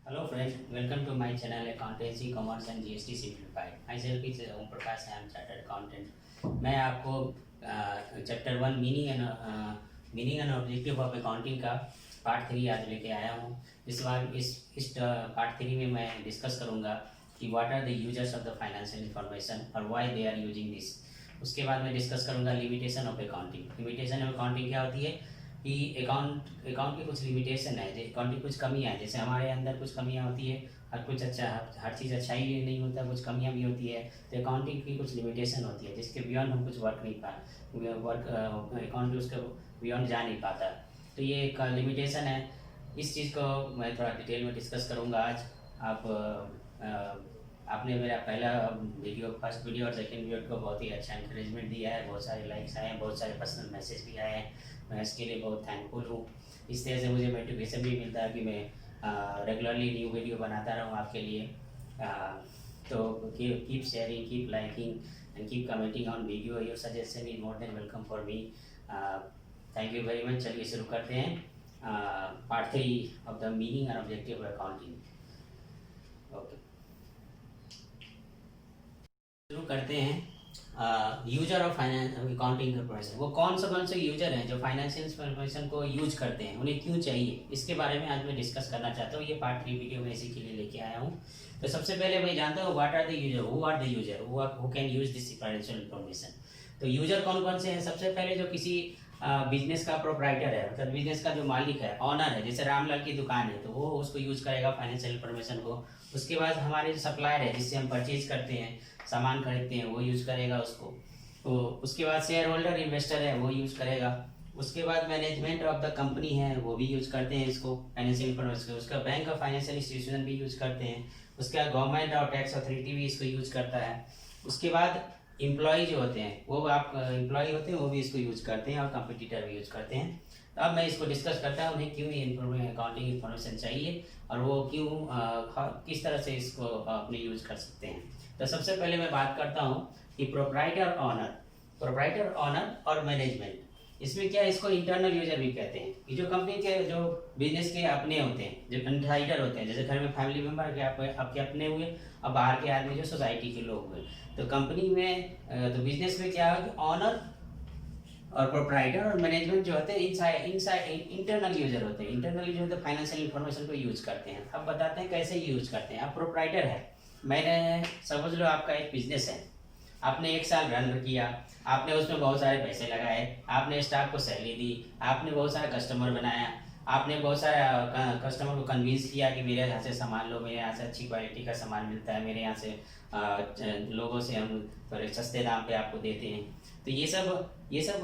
Hello friends, welcome to my channel Accountancy, Commerce and GST Simplified. Myself is Om Prakash, I am Chartered Accountant. मैं आपको chapter 1 meaning and objective of accounting का part 3 आज लेके आया हूँ। इस बार इस पार्ट 3 में मैं डिस्कस करूँगा कि what are the users of the financial information और why they are using this. उसके बाद मैं डिस्कस करूँगा limitation of accounting. Limitation of accounting क्या होती है कि अकाउंट की कुछ लिमिटेशन है, अकाउंट की कुछ कमियाँ हैं। जैसे हमारे अंदर कुछ कमियाँ होती है, हर चीज़ अच्छा ही नहीं होता, कुछ कमियाँ भी होती है। तो अकाउंटिंग की कुछ लिमिटेशन होती है जिसके बियॉन्ड हम कुछ अकाउंट उसके बियॉन्ड जा नहीं पाता। तो ये एक लिमिटेशन है। इस चीज़ को मैं थोड़ा डिटेल में डिस्कस करूँगा आज। आपने मेरा पहला फर्स्ट वीडियो और सेकंड वीडियो को बहुत ही अच्छा इंकरेजमेंट दिया है, बहुत सारे लाइक्स आए हैं, बहुत सारे पर्सनल मैसेज भी आए हैं। मैं इसके लिए बहुत थैंकफुल हूँ। इस तरह से मुझे मोटिवेशन भी मिलता है कि मैं रेगुलरली न्यू वीडियो बनाता रहूँ आपके लिए। तो keep sharing, keep liking and keep commenting on video. Your suggestion is more than welcome for me. Thank you very much. चलिए शुरू करते हैं part 3 of the meaning and objective of accounting. Okay, शुरू करते हैं। यूजर ऑफ अकाउंटिंग इंफॉर्मेशन, वो कौन से यूजर हैं जो फाइनेंशियल इंफॉर्मेशन को यूज करते हैं, उन्हें क्यों चाहिए, इसके बारे में आज मैं डिस्कस करना चाहता हूँ। ये पार्ट 3 वीडियो में इसी के लिए लेके आया हूँ। तो सबसे पहले मैं जानता हूँ what are the user, who are the user who can use this financial information. तो यूजर कौन कौन से हैं? सबसे पहले जो किसी बिजनेस का प्रोप्राइटर है, मतलब बिजनेस का जो मालिक है, ऑनर है, जैसे रामलाल की दुकान है तो वो उसको यूज करेगा फाइनेंशियल इंफॉर्मेशन को। उसके बाद हमारे जो सप्लायर है, जिससे हम परचेज करते हैं, सामान खरीदते हैं, वो यूज करेगा उसको। तो उसके बाद शेयर होल्डर इन्वेस्टर है, वो यूज करेगा। उसके बाद मैनेजमेंट ऑफ द कंपनी है, वो भी यूज करते हैं इसको फाइनेंशियल इंफॉर्मेशन। उसका बैंक ऑफ फाइनेंशियल इंस्टीट्यूशन भी यूज करते हैं। उसके बाद गवर्नमेंट और टैक्स अथॉरिटी भी इसको यूज करता है। उसके बाद एम्प्लॉय जो होते हैं, वो आप एम्प्लॉय होते हैं, वो भी इसको यूज करते हैं और कंपटीटर भी यूज करते हैं। तो अब मैं इसको डिस्कस करता हूँ उन्हें क्यों ये अकाउंटिंग इन्फॉर्मेशन चाहिए और वो क्यों किस तरह से इसको अपने यूज कर सकते हैं। तो सबसे पहले मैं बात करता हूँ कि प्रोप्राइटर ऑनर और मैनेजमेंट। इसमें क्या है, इसको इंटरनल यूजर भी कहते हैं। कि जो कंपनी के, जो बिजनेस के अपने होते हैं, जो इनसाइडर होते हैं, जैसे घर में फैमिली मेंबर के आपके अपने हुए और बाहर के आदमी जो सोसाइटी के लोग हुए। तो कंपनी में तो बिजनेस में क्या है कि ऑनर और प्रोप्राइटर और मैनेजमेंट जो होते हैं इंटरनल यूजर होते हैं। इंटरनल यूजर तो फाइनेंशियल इंफॉर्मेशन को यूज करते हैं। अब बताते हैं कैसे यूज करते हैं। अब प्रोप्राइटर है, मैंने समझ लो आपका एक बिजनेस है, आपने 1 साल रन किया, आपने उसमें बहुत सारे पैसे लगाए, आपने स्टाफ को सैलरी दी, आपने बहुत सारा कस्टमर बनाया, आपने बहुत सारा कस्टमर को कन्विंस किया कि मेरे यहाँ से सामान लो, मेरे यहाँ से अच्छी क्वालिटी का सामान मिलता है, मेरे यहाँ से लोगों से हम थोड़े सस्ते दाम पे आपको देते हैं। तो ये सब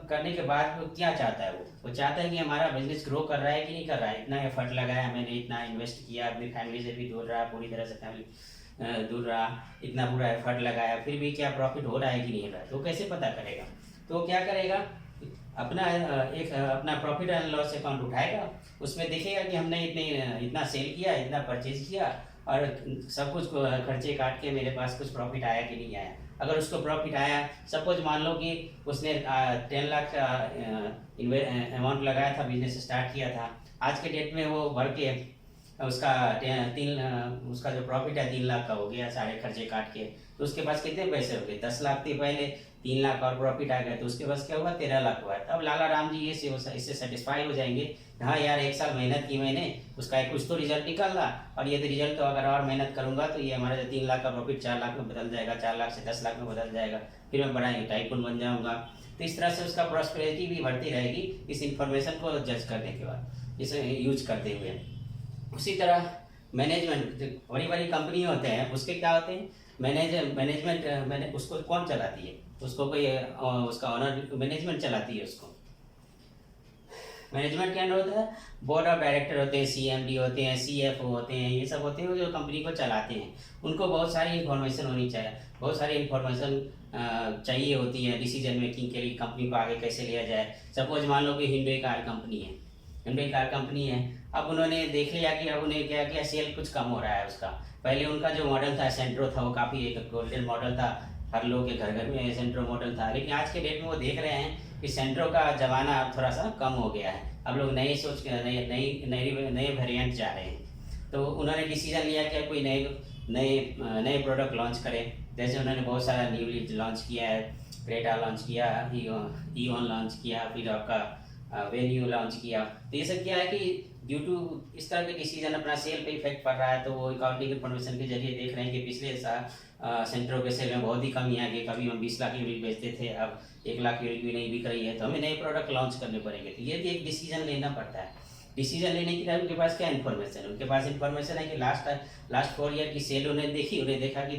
करने के बाद वो क्या चाहता है, वो चाहता है कि हमारा बिजनेस ग्रो कर रहा है कि नहीं कर रहा है। इतना एफर्ट लगाया मैंने, इतना इन्वेस्ट किया, अपनी फैमिली से भी दूर रहा, पूरी तरह से फैमिली दूर रहा, इतना पूरा एफर्ट लगाया, फिर भी क्या प्रॉफिट हो रहा है कि नहीं हो रहा है। तो कैसे पता करेगा? तो क्या करेगा, अपना प्रॉफिट एंड लॉस अकाउंट उठाएगा, उसमें देखेगा कि हमने इतना सेल किया, इतना परचेज किया और सब कुछ खर्चे काट के मेरे पास कुछ प्रॉफिट आया कि नहीं आया। अगर उसको प्रॉफिट आया, सपोज मान लो कि उसने 10 लाख का अमाउंट लगाया था, बिजनेस स्टार्ट किया था, आज के डेट में वो बढ़ के उसका उसका जो प्रॉफिट है 3 लाख का हो गया, सारे खर्चे काट के। तो उसके पास कितने पैसे हो गए? 10 लाख थे पहले, 3 लाख और प्रॉफिट आ गया, तो उसके पास क्या हुआ? 13 लाख हुआ। तब लाला राम जी इससे सेटिस्फाई हो जाएंगे, हाँ यार 1 साल मेहनत की मैंने, उसका एक कुछ तो रिजल्ट निकल रहा, और ये रिजल्ट तो अगर और मेहनत करूंगा तो ये हमारा 3 लाख का प्रॉफिट 4 लाख में बदल जाएगा, 4 लाख से 10 लाख में बदल जाएगा, फिर मैं बड़ा टाइकून बन जाऊंगा। तो इस तरह से उसका प्रॉस्पेरिटी भी बढ़ती रहेगी इस इंफॉर्मेशन को जज करने के बाद, इसे यूज करते हुए। उसी तरह मैनेजमेंट, बड़ी बड़ी कंपनी होते हैं, उसके क्या होते हैं, मैनेजमेंट उसको कौन चलाती है? उसको कोई उसका ऑनर, मैनेजमेंट चलाती है उसको। मैनेजमेंट क्या होता है? बोर्ड ऑफ डायरेक्टर होते हैं, CMD होते हैं, CFO होते हैं, ये सब होते हैं जो कंपनी को चलाते हैं। उनको बहुत सारी इन्फॉर्मेशन होनी चाहिए, बहुत सारी इन्फॉर्मेशन चाहिए होती है डिसीजन मेकिंग के लिए, कंपनी को आगे कैसे लिया जाए। सपोज मान लो कि हिंडे कार कंपनी है, अब उन्होंने देख लिया कि अब उन्हें क्या किया, सेल कुछ कम हो रहा है उसका। पहले उनका जो मॉडल था सेंट्रो था, वो काफ़ी एक गोल्डन मॉडल था, हर लोग के घर में सेंट्रो मॉडल था। लेकिन आज के डेट में वो देख रहे हैं कि सेंट्रो का ज़माना अब थोड़ा सा कम हो गया है, अब लोग नए वेरिएंट जा रहे हैं। तो उन्होंने डिसीजन लिया कि कोई नए नए नए प्रोडक्ट लॉन्च करें। जैसे उन्होंने बहुत सारा न्यूली लॉन्च किया है, क्रेटा लॉन्च किया, ईओन लॉन्च किया, फिर आपका वेन्यू लॉन्च किया। तो ये सब क्या है कि ड्यू टू इस तरह के डिसीजन अपना सेल पे इफेक्ट पड़ रहा है, तो वो अकाउंटिंग इन्फॉर्मेशन के जरिए देख रहे हैं कि पिछले साल सेंटरों के सेल में बहुत ही कमी आ गई। कभी हम 20 लाख यूनिट बेचते थे, अब 1 लाख यूनिट भी नहीं बिक रही है, तो हमें नए प्रोडक्ट लॉन्च करने पड़ेंगे। तो ये भी एक डिसीजन लेना पड़ता है। डिसीजन लेने के लिए उनके पास क्या इन्फॉर्मेशन है? उनके पास इन्फॉर्मेशन है कि लास्ट 4 ईयर की सेल उन्हें देखी, उन्हें देखा कि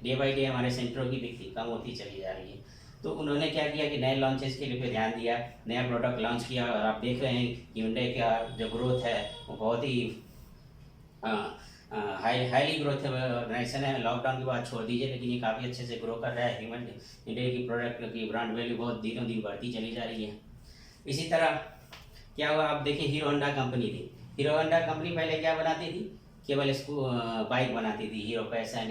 डे बाई डे हमारे सेंटरों की बिक्री कम होती चली जा रही है। तो उन्होंने क्या किया कि नए लॉन्चेस के लिए पे ध्यान दिया, नया प्रोडक्ट लॉन्च किया। और आप देख रहे हैं कि Hyundai का जो ग्रोथ है वो बहुत ही हाईली ग्रोथ ऑर्गेनाइजेशन है। लॉकडाउन के बाद छोड़ दीजिए, लेकिन ये काफ़ी अच्छे से ग्रो कर रहा है। Hyundai की प्रोडक्ट की ब्रांड वैल्यू बहुत दिनों दिन बढ़ती चली जा रही है। इसी तरह क्या हुआ, आप देखिए हीरो होंडा कंपनी थी। हीरो होंडा कंपनी पहले क्या बनाती थी? केवल इसको बाइक बनाती थी, hero passion,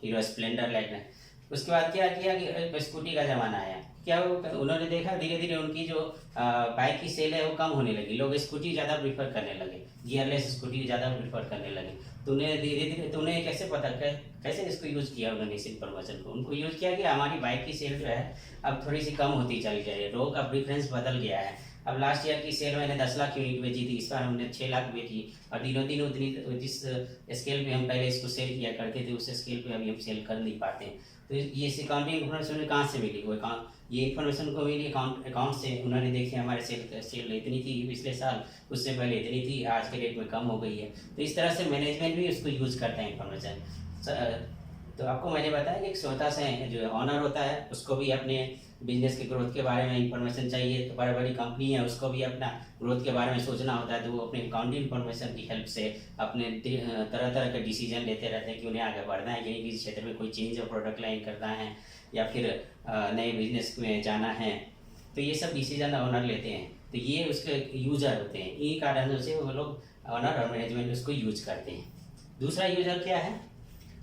hero Splendor like. उसके बाद क्या किया कि स्कूटी का ज़माना आया। क्या उन्होंने देखा धीरे धीरे उनकी जो बाइक की सेल है वो कम होने लगी, लोग स्कूटी ज़्यादा प्रीफर करने लगे, गियरलेस स्कूटी ज़्यादा प्रीफर करने लगे। तो उन्हें धीरे धीरे, तो उन्हें कैसे पता, कैसे इसको यूज़ किया उन्होंने इस इन्फॉर्मेशन को? उनको यूज़ किया कि हमारी बाइक की सेल जो है अब थोड़ी सी कम होती चली जा रही है, लोगों का प्रीफरेंस बदल गया है। अब लास्ट ईयर की सेल मैंने 10 लाख यूनिट बेची थी, इस बार हमने 6 लाख बेची। और दिनों दिन उतनी जिस स्केल पे हम पहले इसको सेल किया करते थे उस स्केल पे अभी हम सेल कर नहीं पाते हैं। तो ये अकाउंटिंग इन्फॉर्मेशन कहाँ से मिली? वो ये इन्फॉर्मेशन को मिली अकाउंट से। उन्होंने देखे हमारे सेल इतनी थी पिछले साल, उससे पहले इतनी थी, आज के डेट में कम हो गई है। तो इस तरह से मैनेजमेंट भी उसको यूज़ करता है इन्फॉर्मेशन। तो आपको मैंने बताया कि एक छोटा सा जो ऑनर होता है उसको भी अपने बिजनेस के ग्रोथ के बारे में इंफॉर्मेशन चाहिए। तो बड़ी बड़ी कंपनी है उसको भी अपना ग्रोथ के बारे में सोचना होता है, तो वो अपने अकाउंटिंग इन्फॉर्मेशन की हेल्प से अपने तरह तरह के डिसीजन लेते रहते हैं कि उन्हें आगे बढ़ना है, कहीं किसी क्षेत्र में कोई चेंज और प्रोडक्ट लाइन करना है या फिर नए बिजनेस में जाना है। तो ये सब डिसीजन ऑनर लेते हैं। तो ये उसके यूजर होते हैं, इन्हीं कारणों से वो लोग ऑनर और मैनेजमेंट उसको यूज करते हैं। दूसरा यूजर क्या है?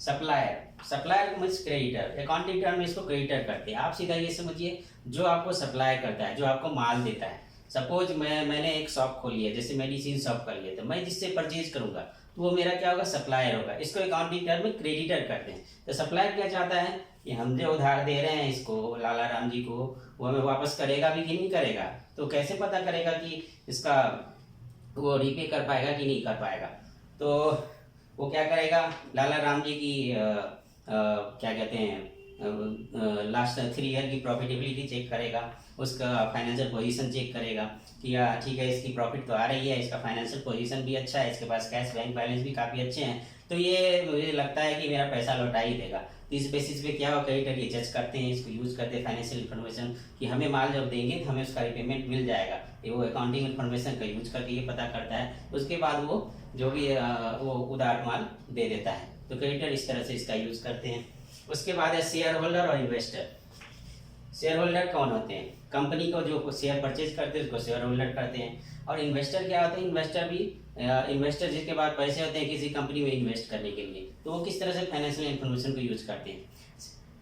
Supplier. Supplier means creditor, accounting term में इसको क्रेडिटर करते हैं। आप सीधा ये समझिए, जो आपको सप्लाई करता है, जो आपको माल देता है। सपोज मैंने एक शॉप खोली है, जैसे मेडिसिन शॉप कर लिया, तो मैं जिससे परचेज करूंगा तो वो मेरा क्या होगा? सप्लायर होगा। इसको अकाउंटिंग टर्म में क्रेडिटर करते हैं। तो सप्लायर क्या चाहता है कि हम जो उधार दे रहे हैं इसको लाला राम जी को, वो हमें वापस करेगा भी कि नहीं करेगा। तो कैसे पता करेगा कि इसका वो रीपे कर पाएगा कि नहीं कर पाएगा? तो वो क्या करेगा? लाला राम जी की क्या कहते हैं, लास्ट 3 ईयर की प्रॉफिटेबिलिटी चेक करेगा, उसका फाइनेंशियल पोजीशन चेक करेगा कि ठीक है इसकी प्रॉफिट तो आ रही है, इसका फाइनेंशियल पोजीशन भी अच्छा है, इसके पास कैश बैंक बैलेंस भी काफ़ी अच्छे हैं, तो ये मुझे लगता है कि मेरा पैसा लौटा ही देगा। तो इस बेसिस पे क्या हो, क्रेडिटर ये जज करते हैं, इसको यूज़ करते हैं फाइनेंशियल इन्फॉर्मेशन कि हमें माल जब देंगे तो हमें उसका रिपेमेंट मिल जाएगा। ये वो अकाउंटिंग इन्फॉर्मेशन का यूज करके ये पता करता है। उसके बाद वो जो भी वो उधार माल दे देता है। तो क्रेडिटर इस तरह से इसका यूज करते हैं। उसके बाद है शेयर होल्डर और इन्वेस्टर। शेयर होल्डर कौन होते हैं? कंपनी को जो शेयर परचेज करते हैं उसको शेयर होल्डर करते हैं। और इन्वेस्टर क्या होते हैं? इन्वेस्टर जिसके पास पैसे होते हैं किसी कंपनी में इन्वेस्ट करने के लिए, तो वो किस तरह से फाइनेंशियल इन्फॉर्मेशन को यूज करते हैं।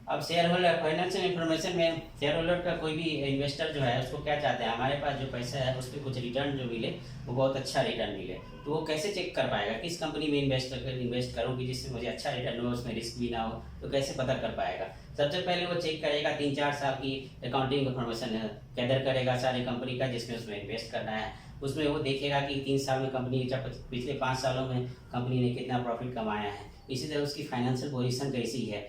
अब शेयर होल्डर फाइनेंशियल इन्फॉर्मेशन में शेयर होल्डर का कोई भी इन्वेस्टर जो है उसको क्या चाहते हैं? हमारे पास जो पैसा है उस पर कुछ रिटर्न जो मिले, वो बहुत अच्छा रिटर्न मिले। तो वो कैसे चेक कर पाएगा किस कंपनी में इन्वेस्ट करूँ कि जिससे मुझे अच्छा रिटर्न हो, उसमें रिस्क भी ना हो? तो कैसे पता कर पाएगा? सबसे पहले वो चेक करेगा 3-4 साल की अकाउंटिंग इन्फॉर्मेशन गैदर करेगा सारी कंपनी का जिसमें उसमें इन्वेस्ट करना है। उसमें वो देखेगा कि 3 साल में कंपनी पिछले 5 सालों में कंपनी ने कितना प्रॉफिट कमाया है। इसी तरह उसकी फाइनेंशियल पोजीशन कैसी है।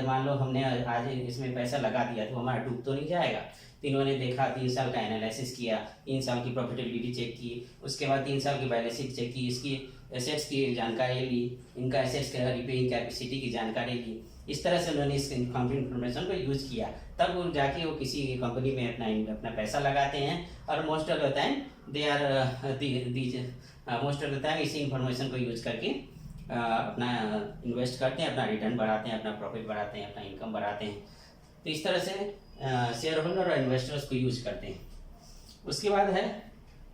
मान लो हमने आज इसमें पैसा लगा दिया तो हमारा डूब तो नहीं जाएगा। तो इन्होंने देखा, 3 साल का एनालिसिस किया, 3 साल की प्रॉफिटेबिलिटी चेक की, उसके बाद 3 साल की बैलेंस शीट चेक की, इसकी एसेट्स की जानकारी ली, इनका एसेट्स का रिपेइंग कैपेसिटी की जानकारी ली। इस तरह से उन्होंने इस अकाउंटिंग इन्फॉर्मेशन को यूज़ किया। तब वो जाके वो किसी कंपनी में अपना पैसा लगाते हैं। और most of the time most of the time इसी इन्फॉर्मेशन को यूज़ करके अपना इन्वेस्ट करते हैं, अपना रिटर्न बढ़ाते हैं, अपना प्रॉफिट बढ़ाते हैं, अपना इनकम बढ़ाते हैं। तो इस तरह से शेयर होल्डर और इन्वेस्टर्स को यूज करते हैं। उसके बाद है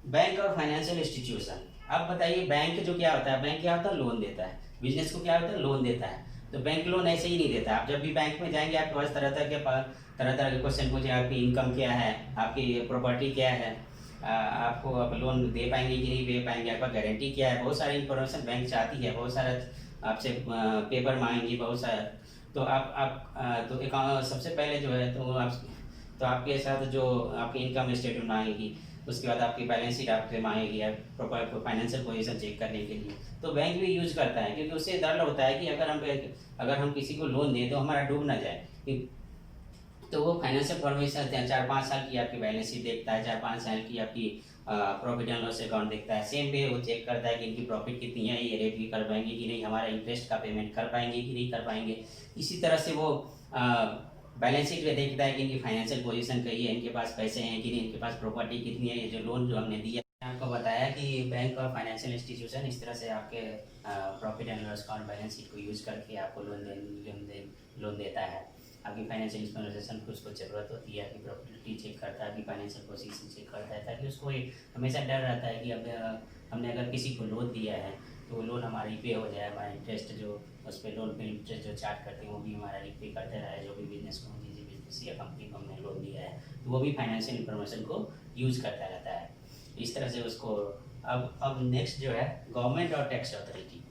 बैंक और फाइनेंशियल इंस्टीट्यूशन। अब बताइए बैंक जो क्या होता है? बैंक क्या होता है? लोन देता है। बिजनेस को क्या होता है? लोन देता है। तो बैंक लोन ऐसे ही नहीं देता। आप जब भी बैंक में जाएंगे आपके पास तरह तरह के क्वेश्चन पूछे, आपकी इनकम क्या है, आपकी प्रॉपर्टी क्या है, आपको अब लोन दे पाएंगे कि नहीं दे पाएंगे, आपका गारंटी क्या है, बहुत सारी इंफॉर्मेशन बैंक चाहती है, बहुत सारा आपसे पेपर मांगेंगी बहुत सारा। तो तो सबसे पहले जो है तो आपके साथ जो आपकी इनकम स्टेटमेंट मांगेगी, उसके बाद आपकी बैलेंस शीट आपसे मांगेगी प्रॉपर फाइनेंशियल पोजीशन चेक करने के लिए। तो बैंक भी यूज करता है, क्योंकि उससे डर होता है कि अगर हम किसी को लोन दें तो हमारा डूब ना जाए। तो वो फाइनेंशियल इन्फॉर्मेशन 4-5 साल की आपकी बैलेंस शीट देखता है, 4-5 साल की आपकी प्रॉफिट एंड लॉस अकाउंट देखता है। सेम वे वो चेक करता है कि इनकी प्रॉफिट कितनी है, ये रेट भी कर पाएंगे कि नहीं, हमारा इंटरेस्ट का पेमेंट कर पाएंगे कि नहीं कर पाएंगे। इसी तरह से वो बैलेंस शीट में देखता है कि इनकी फाइनेंशियल पोजीशन कही है, इनके पास पैसे हैं कि नहीं, इनके पास प्रॉपर्टी कितनी है। ये जो लोन जो हमने दिया, आपको बताया कि बैंक और फाइनेंशियल इंस्टीट्यूशन इस तरह से आपके profit and loss account balance sheet को यूज करके आपको लोन देता है। आपकी फाइनेंशियल इंफॉर्मेशन को उसको ज़रूरत होती है, आपकी प्रॉपर्टी चेक करता है, आपकी फाइनेंशियल पोजीशन चेक करता है, ताकि उसको हमेशा डर रहता है कि अब हमने अगर किसी को लोन दिया है तो वो लोन हमारा रिपे हो जाए, हमारा इंटरेस्ट जो उस पर लोन पर इंटरेस्ट जो चार्ज करते हैं वो भी हमारा रिपे करते रहे। जो भी बिजनेस को जिस बिजनेस या कंपनी को हमने लोन दिया है तो वो भी फाइनेंशियल इंफॉर्मेशन को यूज़ करता रहता है। इस तरह से उसको अब नेक्स्ट जो है गवर्नमेंट और tax authority.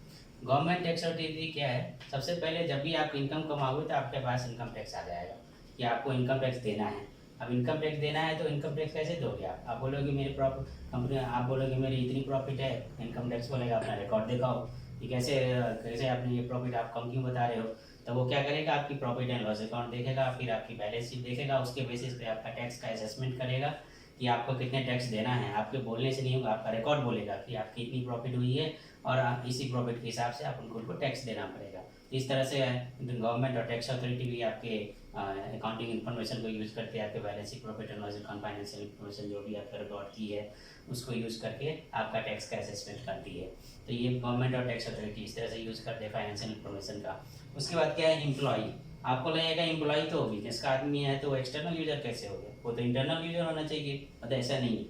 Government tax authority क्या है, सबसे पहले जब भी आप इनकम कमाओगे तो आपके पास इनकम टैक्स आ जाएगा कि आपको इनकम टैक्स देना है। अब इनकम टैक्स देना है तो इनकम टैक्स कैसे दोगे आप बोलोगे मेरी कंपनी, आप बोलोगे मेरी इतनी प्रॉफिट है, इनकम टैक्स बोलेगा अपना रिकॉर्ड दिखाओ कि कैसे कैसे आपने ये प्रॉफिट आप कम क्यों बता रहे हो। तो वो क्या करेगा, आपकी प्रॉफिट एंड लॉस अकाउंट देखेगा, फिर आपकी बैलेंस शीट देखेगा, उसके बेसिस पे आपका टैक्स का असेसमेंट करेगा कि आपको कितने टैक्स देना है। आपके बोलने से नहीं होगा, आपका रिकॉर्ड बोलेगा कि आपकी इतनी प्रॉफिट हुई है और इसी प्रॉफिट के हिसाब से आप उनको टैक्स देना पड़ेगा। इस तरह से गवर्नमेंट और टैक्स अथॉरिटी भी आपके अकाउंटिंग इन्फॉर्मेशन को यूज़ करके आपके balance sheet, profit and loss account, financial information जो भी आपका रिकॉर्ड की है उसको यूज़ करके आपका टैक्स का असेसमेंट करती है। तो ये गवर्नमेंट और टैक्स अथॉरिटी इस तरह से यूज़ करते हैं फाइनेंशियल इन्फॉर्मेशन का। उसके बाद क्या है, एम्प्लॉई। आपको लगेगा एम्प्लॉई तो बिजनेस का आदमी है तो एक्सटर्नल यूजर कैसे हो गया, वो तो इंटरनल यूजर होना चाहिए, मतलब ऐसा नहीं है।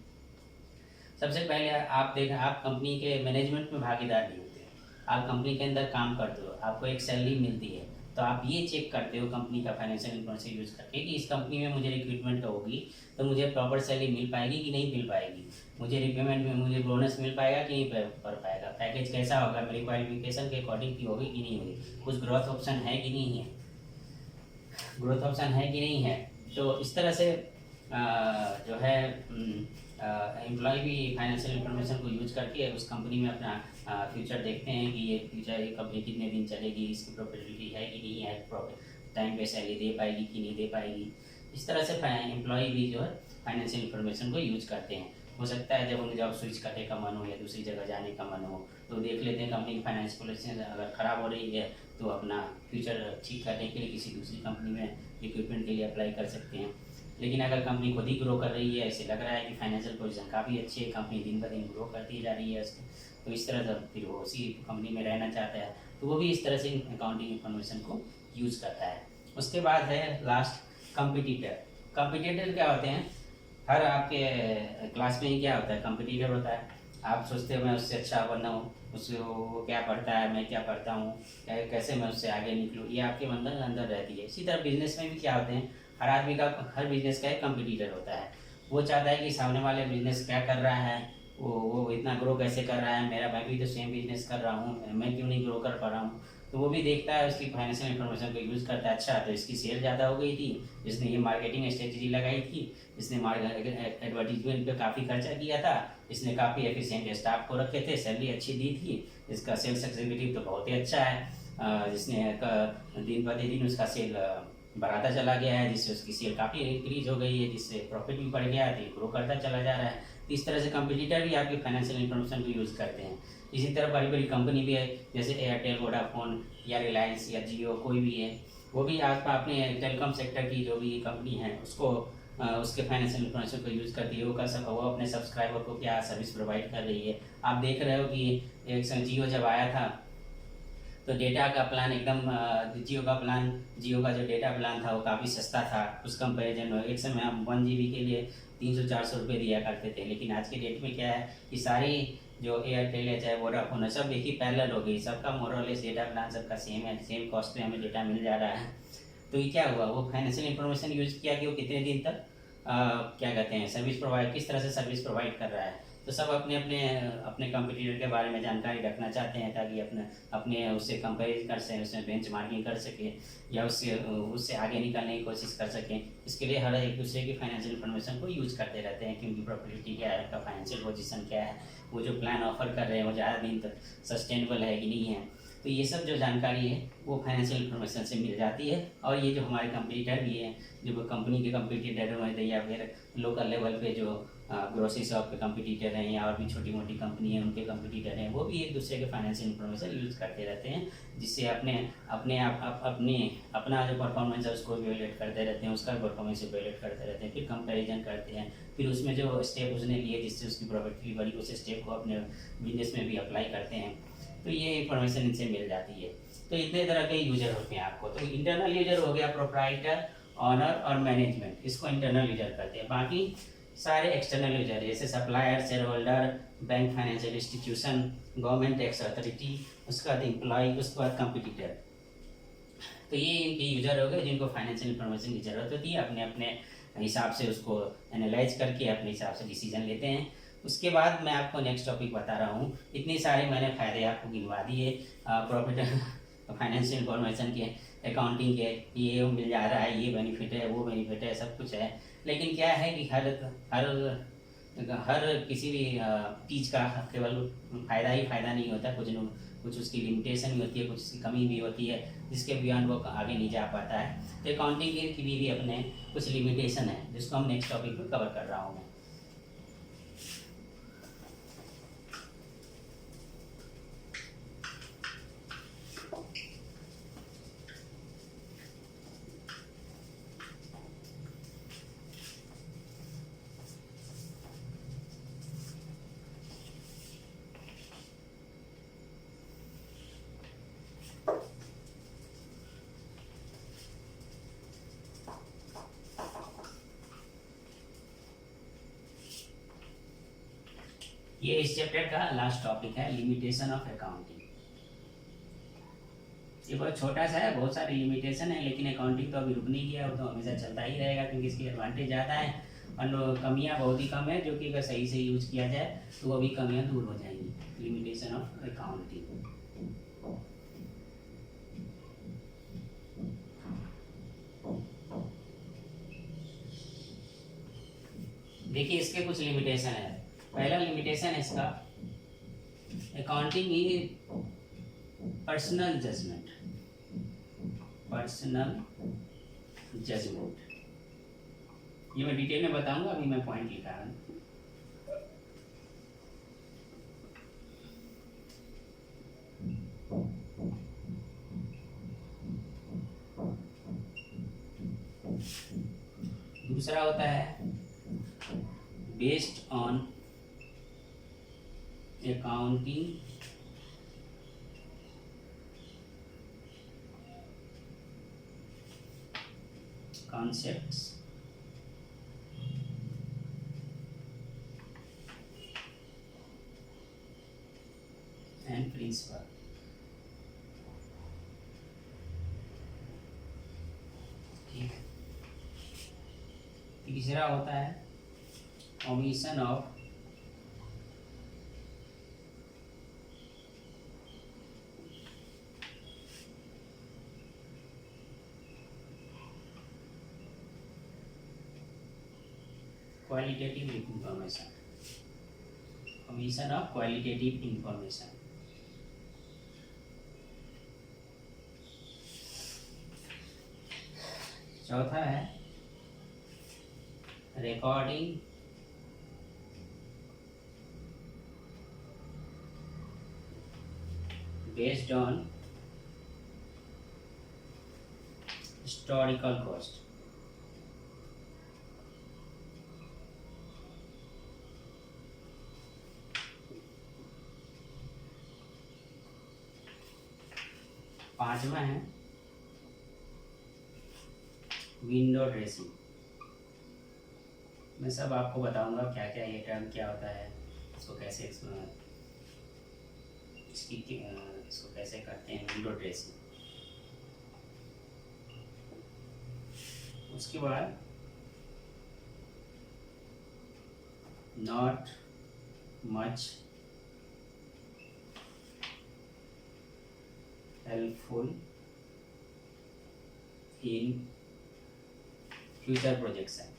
सबसे पहले आप कंपनी के मैनेजमेंट में भागीदार नहीं होते, आप कंपनी के अंदर काम करते हो, आपको एक सैलरी मिलती है, तो आप ये चेक करते हो कंपनी का फाइनेंशियल इन्फॉर्मेशन यूज़ करके कि इस कंपनी में मुझे रिक्रूटमेंट होगी तो मुझे प्रॉपर सैलरी मिल पाएगी कि नहीं मिल पाएगी, मुझे रिपेमेंट में मुझे बोनस मिल पाएगा कि नहीं कर पाएगा, पैकेज कैसा होगा, मेरी क्वालिफिकेशन के अकॉर्डिंग की होगी कि नहीं होगी, कुछ ग्रोथ ऑप्शन है कि नहीं है, ग्रोथ ऑप्शन है कि नहीं है। तो इस तरह से जो है एम्प्लॉय भी फाइनेंशियल इंफॉर्मेशन को यूज करके उस कंपनी में अपना फ्यूचर देखते हैं कि ये फ्यूचर ये कंपनी कितने दिन चलेगी, इसकी प्रॉफिटेबिलिटी है कि नहीं है, टाइम पे सैलरी दे पाएगी कि नहीं दे पाएगी। इस तरह से एम्प्लॉय भी जो है फाइनेंशियल इंफॉर्मेशन को यूज करते हैं। हो सकता है जब उन्हें जॉब स्विच करने का मन हो या दूसरी जगह जाने का मन हो तो देख लेते हैं कंपनी की फाइनेंस पॉलिसी अगर ख़राब हो रही है तो अपना फ्यूचर ठीक करने के लिए किसी दूसरी कंपनी में रिक्रूटमेंट के लिए अप्लाई कर सकते हैं। लेकिन अगर कंपनी खुद ही ग्रो कर रही है, ऐसे लग रहा है कि फाइनेंशियल पोजीशन काफ़ी अच्छी है, कंपनी दिन ब दिन ग्रो करती जा रही है उसकी, तो इस तरह से फिर वो उसी कंपनी में रहना चाहता है तो वो भी इस तरह से अकाउंटिंग इन्फॉर्मेशन को यूज़ करता है। उसके बाद है लास्ट कंपिटिटर। कंपिटिटर क्या होते हैं, हर आपके क्लास में ही क्या होता है, कंपिटिटर होता है। आप सोचते हो मैं उससे अच्छा बनना हूँ, उससे वो क्या पढ़ता है मैं क्या पढ़ता हूँ, कैसे मैं उससे आगे निकलूँ, ये आपके अंदर रहती है। इसी तरह बिजनेस में भी क्या होते हैं, हर आदमी का हर बिजनेस का एक कंपटीटर होता है। वो चाहता है कि सामने वाले बिजनेस क्या कर रहा है, वो इतना ग्रो कैसे कर रहा है, मैं भी तो सेम बिजनेस कर रहा हूँ, मैं क्यों नहीं ग्रो कर पा रहा हूँ। तो वो भी देखता है, उसकी फाइनेंशियल इन्फॉर्मेशन को यूज़ करता है। अच्छा तो इसकी सेल ज़्यादा हो गई थी, इसने ये मार्केटिंग स्ट्रेटजी लगाई थी, इसने एडवर्टीजमेंट पे काफ़ी खर्चा किया था, इसने काफ़ी एफिशिएंट स्टाफ को रखे थे, सैलरी अच्छी दी थी, इसका सेल्स एग्जीक्यूटिव तो बहुत ही अच्छा है, जिसने दिन प्रतिदिन उसका सेल बढ़ाता चला गया है, जिससे उसकी सेल काफ़ी इंक्रीज हो गई है, जिससे प्रॉफिट भी बढ़ गया है, ग्रो करता चला जा रहा है। इस तरह से कंपटीटर भी आपकी फाइनेंशियल इन्फॉर्मेशन को यूज़ करते हैं। इसी तरह बड़ी बड़ी कंपनी भी है, जैसे एयरटेल, वोडाफोन या रिलायंस या जियो, कोई भी है, वो भी आप अपने टेलीकॉम सेक्टर की जो भी कंपनी है उसको उसके फाइनेंशियल इन्फॉर्मेशन को यूज़ करती है। वो अपने सब्सक्राइबर को क्या सर्विस प्रोवाइड कर रही है। आप देख रहे हो कि एक जियो जब आया था तो डेटा का प्लान एकदम जियो का जो डेटा प्लान था वो काफ़ी सस्ता था उस कंपेरिजन में। एक समय हम 1 GB के लिए 300-400 रुपये दिया करते थे, लेकिन आज के डेट में क्या है कि सारी जो एयरटेल है चाहे वोडाफोन है सब एक ही पैरेलल हो गई, सबका मोरलेस डेटा प्लान सबका सेम है, सेम कॉस्ट पे हमें डेटा मिल जा रहा है। तो ये क्या हुआ, वो फाइनेंशियल इन्फॉर्मेशन यूज़ किया कि वो कितने दिन तक क्या कहते हैं सर्विस प्रोवाइड, किस तरह से सर्विस प्रोवाइड कर रहा है। तो सब अपने अपने अपने कंपटीटर के बारे में जानकारी रखना चाहते हैं, ताकि अपने अपने उससे कंपेयर कर सकें, उसमें बेंच मार्किंग कर सके, या उससे उससे आगे निकलने की कोशिश कर सकें। इसके लिए हर एक दूसरे की फाइनेंशियल इन्फॉर्मेशन को यूज करते रहते हैं कि उनकी प्रॉपर्टी क्या है, उनका फाइनेंशियल पोजीशन क्या है, वो जो प्लान ऑफर कर रहे हैं वो ज़्यादा दिन तक सस्टेनेबल है कि नहीं है। तो ये सब जो जानकारी है वो फाइनेंशियल इन्फॉर्मेशन से मिल जाती है। और ये जो हमारे कंपटीटर भी हैं, जो कंपनी के कंपटीटर हैं या फिर लोकल लेवल पे जो ग्रोसरी शॉप के कंपटीटर हैं या और भी छोटी मोटी कंपनी है उनके कंपटीटर हैं, वो भी एक दूसरे के फाइनेंशियल इन्फॉर्मेशन यूज़ करते रहते हैं, जिससे अपने अपने आप अपने अपना जो परफॉर्मेंस है उसको इवेलुएट करते रहते हैं, उसका परफॉर्मेंस इवेलुएट करते रहते हैं, फिर कंपैरिजन करते हैं, फिर उसमें जो स्टेप उसने लिए जिससे उसकी प्रॉफिट बढ़ी उस स्टेप को अपने बिजनेस में भी अप्लाई करते हैं। तो ये इन्फॉर्मेशन इनसे मिल जाती है। तो इतने तरह के यूजर होते हैं आपको। तो इंटरनल यूजर हो गया प्रोप्राइटर, ऑनर और मैनेजमेंट, इसको इंटरनल यूजर करते हैं। बाकी सारे एक्सटर्नल यूजर जैसे supplier, share holder, bank, financial institution, government tax authority, उसके बाद एम्प्लॉय, उसके बाद कंपटीटर। तो ये इनके यूजर हो गए जिनको फाइनेंशियल इन्फॉर्मेशन की जरूरत होती है, अपने अपने हिसाब से उसको एनालाइज करके अपने हिसाब से डिसीजन लेते हैं। उसके बाद मैं आपको नेक्स्ट टॉपिक बता रहा हूँ। इतने सारे मैंने फ़ायदे आपको गिनवा दिए प्रॉफिट फाइनेंशियल इन्फॉर्मेशन के, अकाउंटिंग के, ये मिल जा रहा है, ये बेनिफिट है, वो बेनिफिट है, सब कुछ है। लेकिन क्या है कि हर हर हर किसी भी चीज़ का केवल फ़ायदा ही फ़ायदा नहीं होता, कुछ उसकी लिमिटेशन भी होती है, कुछ उसकी कमी भी होती है, जिसके बियॉन्ड वो आगे नहीं जा पाता है। तो अकाउंटिंग की भी अपने कुछ लिमिटेशन है, जिसको हम नेक्स्ट टॉपिक में कवर कर रहा हूँ मैं। ये इस चैप्टर का लास्ट टॉपिक है, लिमिटेशन ऑफ अकाउंटिंग। ये बहुत छोटा सा है, बहुत सारी लिमिटेशन है, लेकिन अकाउंटिंग तो अभी रुक नहीं गया, वो तो हमेशा चलता ही रहेगा, क्योंकि इसकी एडवांटेज ज़्यादा है और कमियां बहुत ही कम है, जो कि अगर सही से यूज किया जाए तो वो भी कमियां दूर हो जाएंगी। Limitation of accounting. देखिए इसके कुछ लिमिटेशन है। पहला लिमिटेशन है इसका, accounting is personal judgement. Personal judgement ये मैं डिटेल में बताऊंगा, अभी मैं पॉइंट लिखा हूं। दूसरा होता है based on accounting concepts and principle। ठीक है। तीसरा होता है omission of qualitative information। omission of qualitative information। चौथा है recording based on historical cost. पांचवा है विंडो ड्रेसिंग। मैं सब आपको बताऊंगा क्या क्या ये टर्म क्या होता है, इसको कैसे इसको कैसे करते हैं, विंडो ड्रेसिंग। उसके बाद not much helpful in future projection.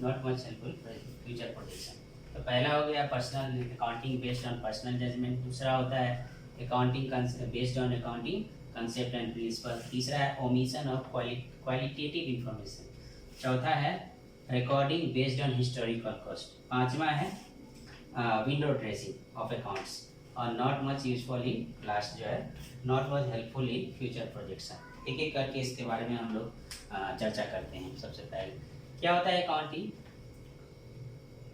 Not much helpful future projection. तो पहला हो गया personal accounting based on personal judgement. दूसरा होता है accounting based on accounting concept and principle. तीसरा है ओमिशन ऑफ क्वालिटेटिव इंफॉर्मेशन। चौथा है recording based on historical cost. पांचवा है विंडो ड्रेसिंग ऑफ अकाउंट्स। और not much useful in last जो है not much helpful in future projection. एक एक करके इसके बारे में हम लोग चर्चा करते हैं। सबसे पहले क्या होता है अकाउंटिंग?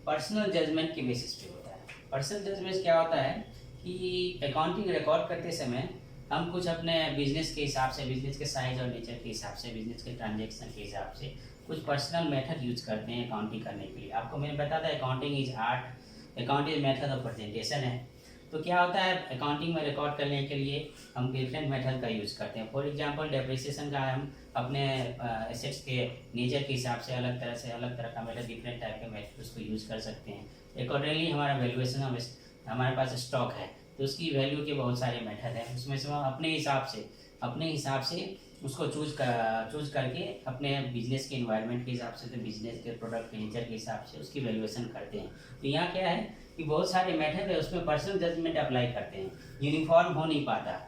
पर्सनल जजमेंट के बेसिस पे होता है। पर्सनल जजमेंट क्या होता है कि अकाउंटिंग रिकॉर्ड करते समय हम कुछ अपने बिजनेस के हिसाब से, बिजनेस के साइज और नेचर के हिसाब से, बिजनेस के ट्रांजेक्शन के हिसाब से कुछ पर्सनल मेथड यूज करते हैं अकाउंटिंग करने के लिए। आपको मैंने बताया था accounting is art, accounting method of presentation है। तो क्या होता है अकाउंटिंग में रिकॉर्ड करने के लिए हम डिफरेंट मेथड का यूज़ करते हैं। फॉर एग्जांपल डेप्रिसिएशन का हम अपने एसेट्स के नेचर के हिसाब से अलग तरह का मेथड, डिफरेंट टाइप के मेथड उसको यूज़ कर सकते हैं। अकॉर्डिंगली हमारा वैल्यूएशन हमारे पास स्टॉक है तो उसकी वैल्यू के बहुत सारे मेथड हैं। उसमें से हम अपने हिसाब से उसको चूज करके अपने बिजनेस के इन्वायरमेंट के हिसाब से, तो बिजनेस के प्रोडक्ट के नेचर के हिसाब से उसकी वैल्यूएशन करते हैं। तो यहाँ क्या है कि बहुत सारे मेथड है, उसमें पर्सनल जजमेंट अप्लाई करते हैं। यूनिफॉर्म हो नहीं पाता,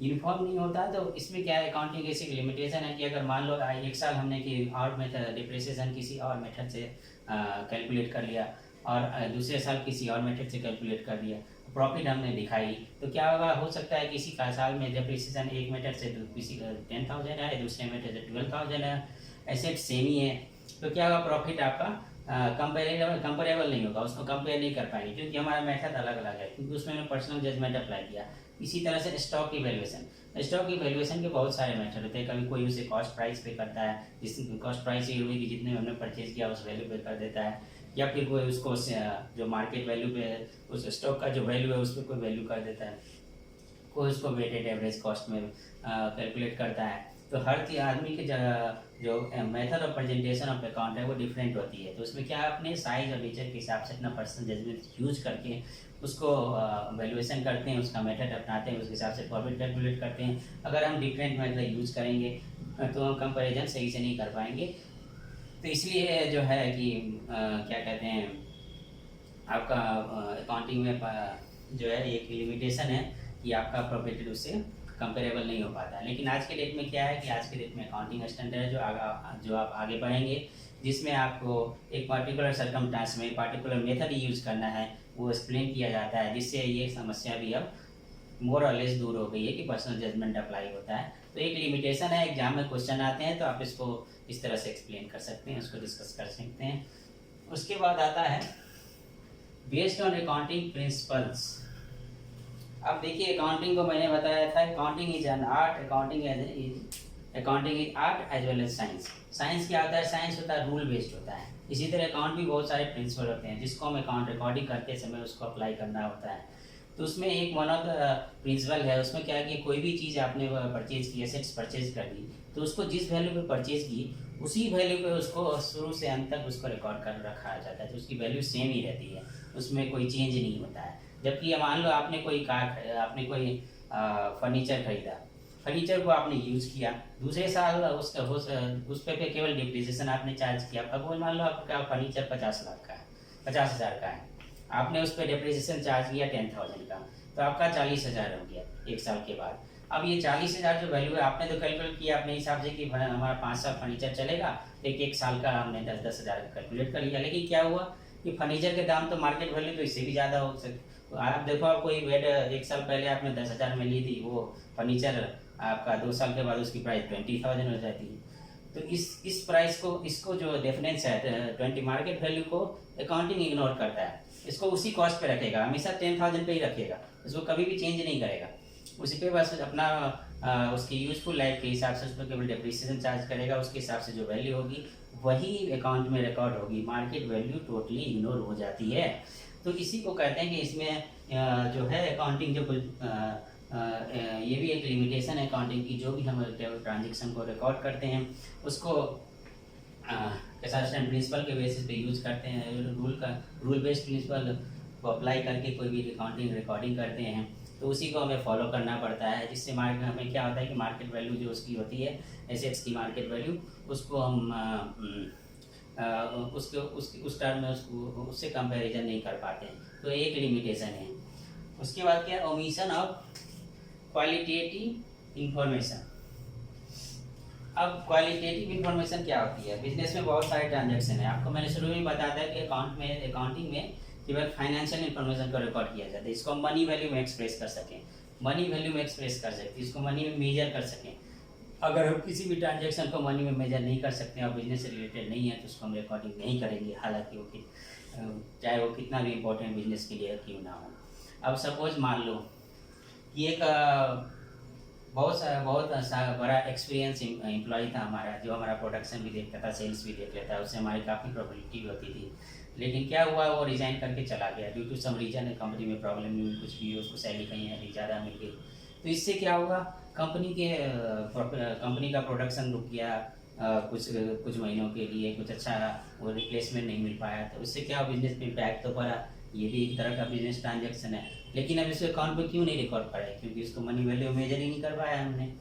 यूनिफॉर्म नहीं होता। तो इसमें क्या है अकाउंटिंग की एक लिमिटेशन है कि अगर मान लो एक साल हमने कि और मेथड डिप्रिसिएशन किसी और मेथड से कैलकुलेट कर लिया और दूसरे साल किसी और मेथड से कैलकुलेट कर दिया, प्रॉफिट हमने दिखाई, तो क्या होगा, हो सकता है किसी का साल में डिप्रिसिएशन एक मेथड से किसी का 10,000 है, दूसरे मेथड से 12,000 है, एसेट सेम ही है, तो क्या होगा प्रॉफिट आपका कंपेरेबल नहीं होगा, उसको कंपेयर नहीं कर पाएंगे क्योंकि हमारा मेथड अलग अलग है, क्योंकि उसमें हमने पर्सनल जजमेंट अप्लाई किया। इसी तरह से स्टॉक की वैल्यूएशन के बहुत सारे मेथड होते हैं। कभी कोई उसे कॉस्ट प्राइस पे करता है, जिस कॉस्ट प्राइस ये हुई कि जितने हमने परचेज किया उस वैल्यू पे कर देता है, या फिर कोई उसको जो मार्केट वैल्यू पे उस स्टॉक का जो वैल्यू है उस पर कोई वैल्यू कर देता है, कोई उसको वेटेड एवरेज कॉस्ट में कैलकुलेट करता है। तो हर आदमी के जो method of presentation of account है वो डिफरेंट होती है। तो उसमें क्या अपने साइज और नेचर के हिसाब से अपना पर्सनल जजमेंट यूज करके उसको वैल्यूएशन करते हैं, उसका मेथड अपनाते हैं, उसके हिसाब से प्रॉफिट कैलकुलेट करते हैं। अगर हम डिफरेंट मेथड यूज करेंगे तो हम कंपैरिजन सही से नहीं कर पाएंगे। तो इसलिए जो है कि क्या कहते हैं आपका अकाउंटिंग में जो है एक लिमिटेशन है कि आपका प्रॉफिट उससे कंपेरेबल नहीं हो पाता है। लेकिन आज के डेट में क्या है कि आज के डेट में अकाउंटिंग स्टैंडर्ड जो आप आगे बढ़ेंगे, जिसमें आपको एक पर्टिकुलर सर्कमस्टांस में पर्टिकुलर मेथड यूज करना है, वो एक्सप्लेन किया जाता है, जिससे ये समस्या भी अब मोर और लेस दूर हो गई है कि पर्सनल जजमेंट अप्लाई होता है। तो एक लिमिटेशन है, एग्जाम में क्वेश्चन आते हैं तो आप इसको इस तरह से एक्सप्लेन कर सकते हैं, उसको डिस्कस कर सकते हैं। उसके बाद आता है बेस्ड ऑन अकाउंटिंग प्रिंसिपल्स। अब देखिए अकाउंटिंग को मैंने बताया था accounting is an art, accounting is art as well as science. Science क्या होता है? साइंस होता है रूल बेस्ड होता है। इसी तरह अकाउंट भी बहुत सारे प्रिंसिपल होते हैं जिसको हम अकाउंट रिकॉर्डिंग करते समय उसको अप्लाई करना होता है। तो उसमें एक वन ऑफ द प्रिंसिपल है, उसमें क्या है कि कोई भी चीज़ आपने परचेज की, एसेट्स परचेज कर दी, तो उसको जिस वैल्यू पे परचेज की उसी वैल्यू पे उसको शुरू से अंत तक उसको रिकॉर्ड कर रखा जाता है, तो उसकी वैल्यू सेम ही रहती है, उसमें कोई चेंज नहीं होता है। जबकि मान लो आपने कोई फर्नीचर खरीदा, फर्नीचर को आपने यूज़ किया, दूसरे साल उस पे केवल डिप्रिसिएशन आपने चार्ज किया। अब मान लो आपका फर्नीचर 50 लाख का है, 50,000 का है, आपने उस पर डिप्रिसिएशन चार्ज किया 10,000 का, तो आपका 40,000 हो गया एक साल के बाद। अब ये 40,000 जो वैल्यू है आपने तो कैलकुलेट किया अपने हिसाब से कि हमारा 5 साल फर्नीचर चलेगा, एक साल का हमने 10,000 का कैलकुलेट कर लिया। लेकिन क्या हुआ कि फर्नीचर के दाम तो मार्केट वैल्यू तो इससे भी ज़्यादा हो सकते। तो आप देखो, आप कोई बेड एक साल पहले आपने 10,000 में ली थी, वो फर्नीचर आपका 2 साल के बाद उसकी प्राइस 20,000 हो जाती है। तो इस प्राइस को, इसको जो डिफरेंस है 20 मार्केट वैल्यू को अकाउंटिंग इग्नोर करता है, इसको उसी कॉस्ट पे रखेगा, हमेशा 10,000 पे ही रखेगा, इसको कभी भी चेंज नहीं करेगा। उसी पे बस अपना उसकी यूजफुल लाइफ के हिसाब से उस पर केवल डिप्रिसिएशन चार्ज करेगा, उसके हिसाब से जो वैल्यू होगी वही अकाउंट में रिकॉर्ड होगी, मार्केट वैल्यू टोटली इग्नोर हो जाती है। तो इसी को कहते हैं कि इसमें जो है अकाउंटिंग जो ये भी एक लिमिटेशन है अकाउंटिंग की। जो भी हम ट्रांजेक्शन को रिकॉर्ड करते हैं उसको कंसिस्टेंट प्रिंसिपल के बेसिस पे यूज करते हैं, रूल बेस्ड प्रिंसिपल को अप्लाई करके कोई भी अकाउंटिंग रिकॉर्डिंग करते हैं, तो उसी को हमें फॉलो करना पड़ता है। जिससे हमें क्या होता है कि मार्केट वैल्यू जो उसकी होती है, एसेट्स की मार्केट वैल्यू, उसको हम उस टर्म में उससे कंपैरिजन नहीं कर पाते हैं, तो एक लिमिटेशन है। उसके बाद क्या, ओमिशन ऑफ क्वालिटेटिव इंफॉर्मेशन। अब क्वालिटेटिव इंफॉर्मेशन क्या होती है? बिजनेस में बहुत सारे ट्रांजैक्शन है। आपको मैंने शुरू में बताया था कि अकाउंटिंग में केवल फाइनेंशियल इंफॉर्मेशन को रिकॉर्ड किया जाता है। इसको मनी वैल्यू में एक्सप्रेस कर सकें, मनी वैल्यू में एक्सप्रेस कर सकते हैं, इसको मनी में मेजर कर सकें। अगर हम किसी भी ट्रांजैक्शन को मनी में मेजर नहीं कर सकते और बिजनेस से रिलेटेड नहीं है तो उसको हम रिकॉर्डिंग नहीं करेंगे, हालांकि वो चाहे वो कितना भी इम्पोर्टेंट बिजनेस के लिए क्यों ना हो। अब सपोज मान लो कि एक बहुत बड़ा एक्सपीरियंस एम्प्लॉय था हमारा, जो हमारा प्रोडक्शन भी देखता था, सेल्स भी देख लेता, उससे हमारी काफ़ी प्रॉफिटिव होती थी। लेकिन क्या हुआ, वो रिज़ाइन करके चला गया due to some reason, company में प्रॉब्लम हुई, कुछ भी, उसको सैलरी कहीं ज़्यादा मिल गई। तो इससे क्या हुआ, कंपनी का प्रोडक्शन रुक गया कुछ महीनों के लिए, कुछ अच्छा वो रिप्लेसमेंट नहीं मिल पाया। तो उससे क्या बिजनेस पे इम्पैक्ट तो पड़ा, ये भी एक तरह का बिजनेस ट्रांजैक्शन है। लेकिन अब इसको अकाउंट पे क्यों नहीं रिकॉर्ड पड़ा है? क्योंकि उसको मनी वैल्यू मेजर ही नहीं कर पाया हमने।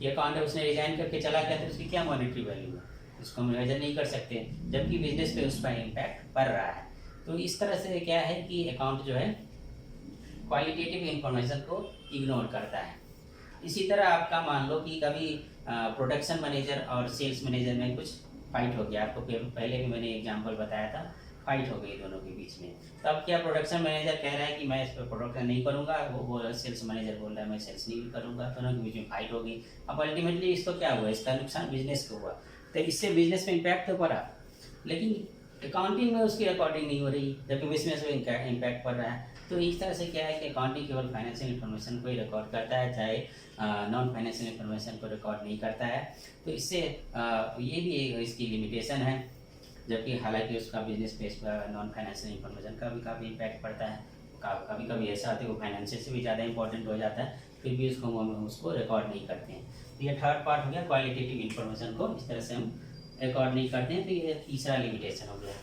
ये अकाउंट है, उसने रिजाइन करके चला गया, तो उसकी क्या मॉनेटरी वैल्यू है, उसको हम मेजर नहीं कर सकते, जबकि बिजनेस पे उसका इम्पैक्ट पड़ रहा है। तो इस तरह से क्या है कि अकाउंट जो है क्वालिटेटिव इंफॉर्मेशन को इग्नोर करता है। इसी तरह आपका मान लो कि कभी प्रोडक्शन मैनेजर और सेल्स मैनेजर में कुछ फाइट हो गया। आपको पहले भी मैंने एग्जांपल बताया था, फाइट हो गई दोनों के बीच में। तो अब क्या, प्रोडक्शन मैनेजर कह रहा है कि मैं इस पर प्रोडक्शन नहीं करूंगा, वो सेल्स मैनेजर बोल रहा है मैं सेल्स नहीं करूंगा, दोनों के बीच में फाइट हो गई। अब अल्टीमेटली इसको क्या हुआ, इसका नुकसान बिजनेस को हुआ, तो इससे बिजनेस में इम्पैक्ट तो पड़ा, लेकिन अकाउंटिंग में उसकी रिकॉर्डिंग नहीं हो रही, जबकि बिजनेस में इम्पैक्ट पड़ रहा है। तो इस तरह से क्या है कि अकाउंटिंग केवल फाइनेंशियल इन्फॉर्मेशन को ही रिकॉर्ड करता है, चाहे नॉन फाइनेंशियल इन्फॉर्मेशन को रिकॉर्ड नहीं करता है। तो इससे ये भी इसकी लिमिटेशन है, जबकि हालांकि उसका बिजनेस बेस पर नॉन फाइनेंशियल इन्फॉर्मेशन का भी काफ़ी इम्पैक्ट पड़ता है। कभी कभी ऐसा होता है वो फाइनेंशियल से भी ज़्यादा इंपॉर्टेंट हो जाता है, फिर भी उसको रिकॉर्ड नहीं करते हैं। तो ये थर्ड पार्ट हो गया, क्वालिटेटिव इन्फॉर्मेशन को इस तरह से हम रिकॉर्ड नहीं करते हैं। तो ये तीसरा लिमिटेशन हो गया।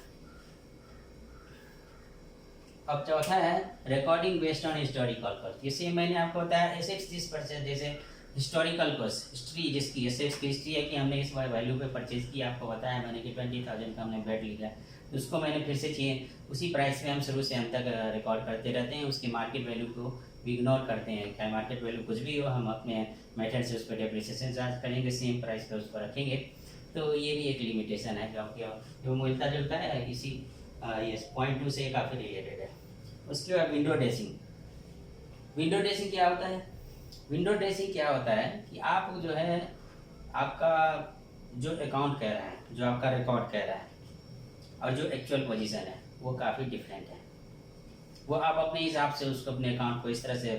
अब चौथा है recording based on historical cost. जैसे मैंने आपको बताया एसेट्स 30%, जैसे हिस्टोरिकल कॉस्ट, हिस्ट्री जिसकी एसेट्स की हिस्ट्री है कि हमने इस वैल्यू पे परचेज किया, आपको बताया मैंने कि 20,000 का हमने बेड लिया, तो उसको मैंने फिर से चाहिए उसी प्राइस में हम शुरू से अंत तक रिकॉर्ड करते रहते हैं। उसकी मार्केट वैल्यू को भी इग्नोर करते हैं, चाहे मार्केट वैल्यू कुछ भी हो, हम अपने मेथड से उस पर डेप्रिसिएशन चार्ज करेंगे, सेम प्राइस पर उस पर रखेंगे। तो ये भी एक लिमिटेशन है, क्योंकि जो मिलता जुलता है इसी ये पॉइंट 2 से काफ़ी रिलेटेड है। उसके बाद विंडो ड्रेसिंग। विंडो ड्रेसिंग क्या होता है? विंडो ड्रेसिंग क्या होता है कि आप जो है, आपका जो अकाउंट कह रहा है, जो आपका रिकॉर्ड कह रहा है, और जो एक्चुअल पोजीशन है वो काफ़ी डिफरेंट है। वो आप अपने हिसाब से उसको, अपने अकाउंट को इस तरह से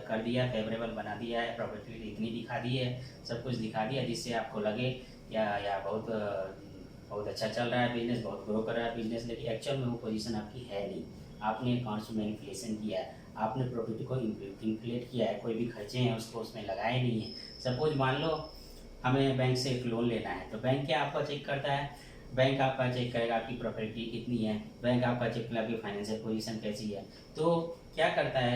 कर दिया, फेवरेबल बना दिया है, प्रॉफिटेबिलिटी इतनी दिखा दी है, सब कुछ दिखा दिया जिससे आपको लगे या बहुत अच्छा चल रहा है बिजनेस, बहुत ग्रो कर रहा है बिजनेस, लेकिन एक्चुअल में वो पोजीशन आपकी है नहीं। आपने अकाउंट्स में मैनिपुलेशन किया है, आपने प्रॉफिट को इन्फ्लेट किया है, कोई भी खर्चे हैं उसको उसमें लगाए नहीं है। सपोज मान लो हमें बैंक से एक लोन लेना है, तो बैंक क्या आपको चेक करता है? बैंक आपका चेक करेगा आपकी प्रॉपर्टी कितनी है, बैंक आपका चेक करेगा आपकी फाइनेंशियल पोजीशन कैसी है। तो क्या करता है,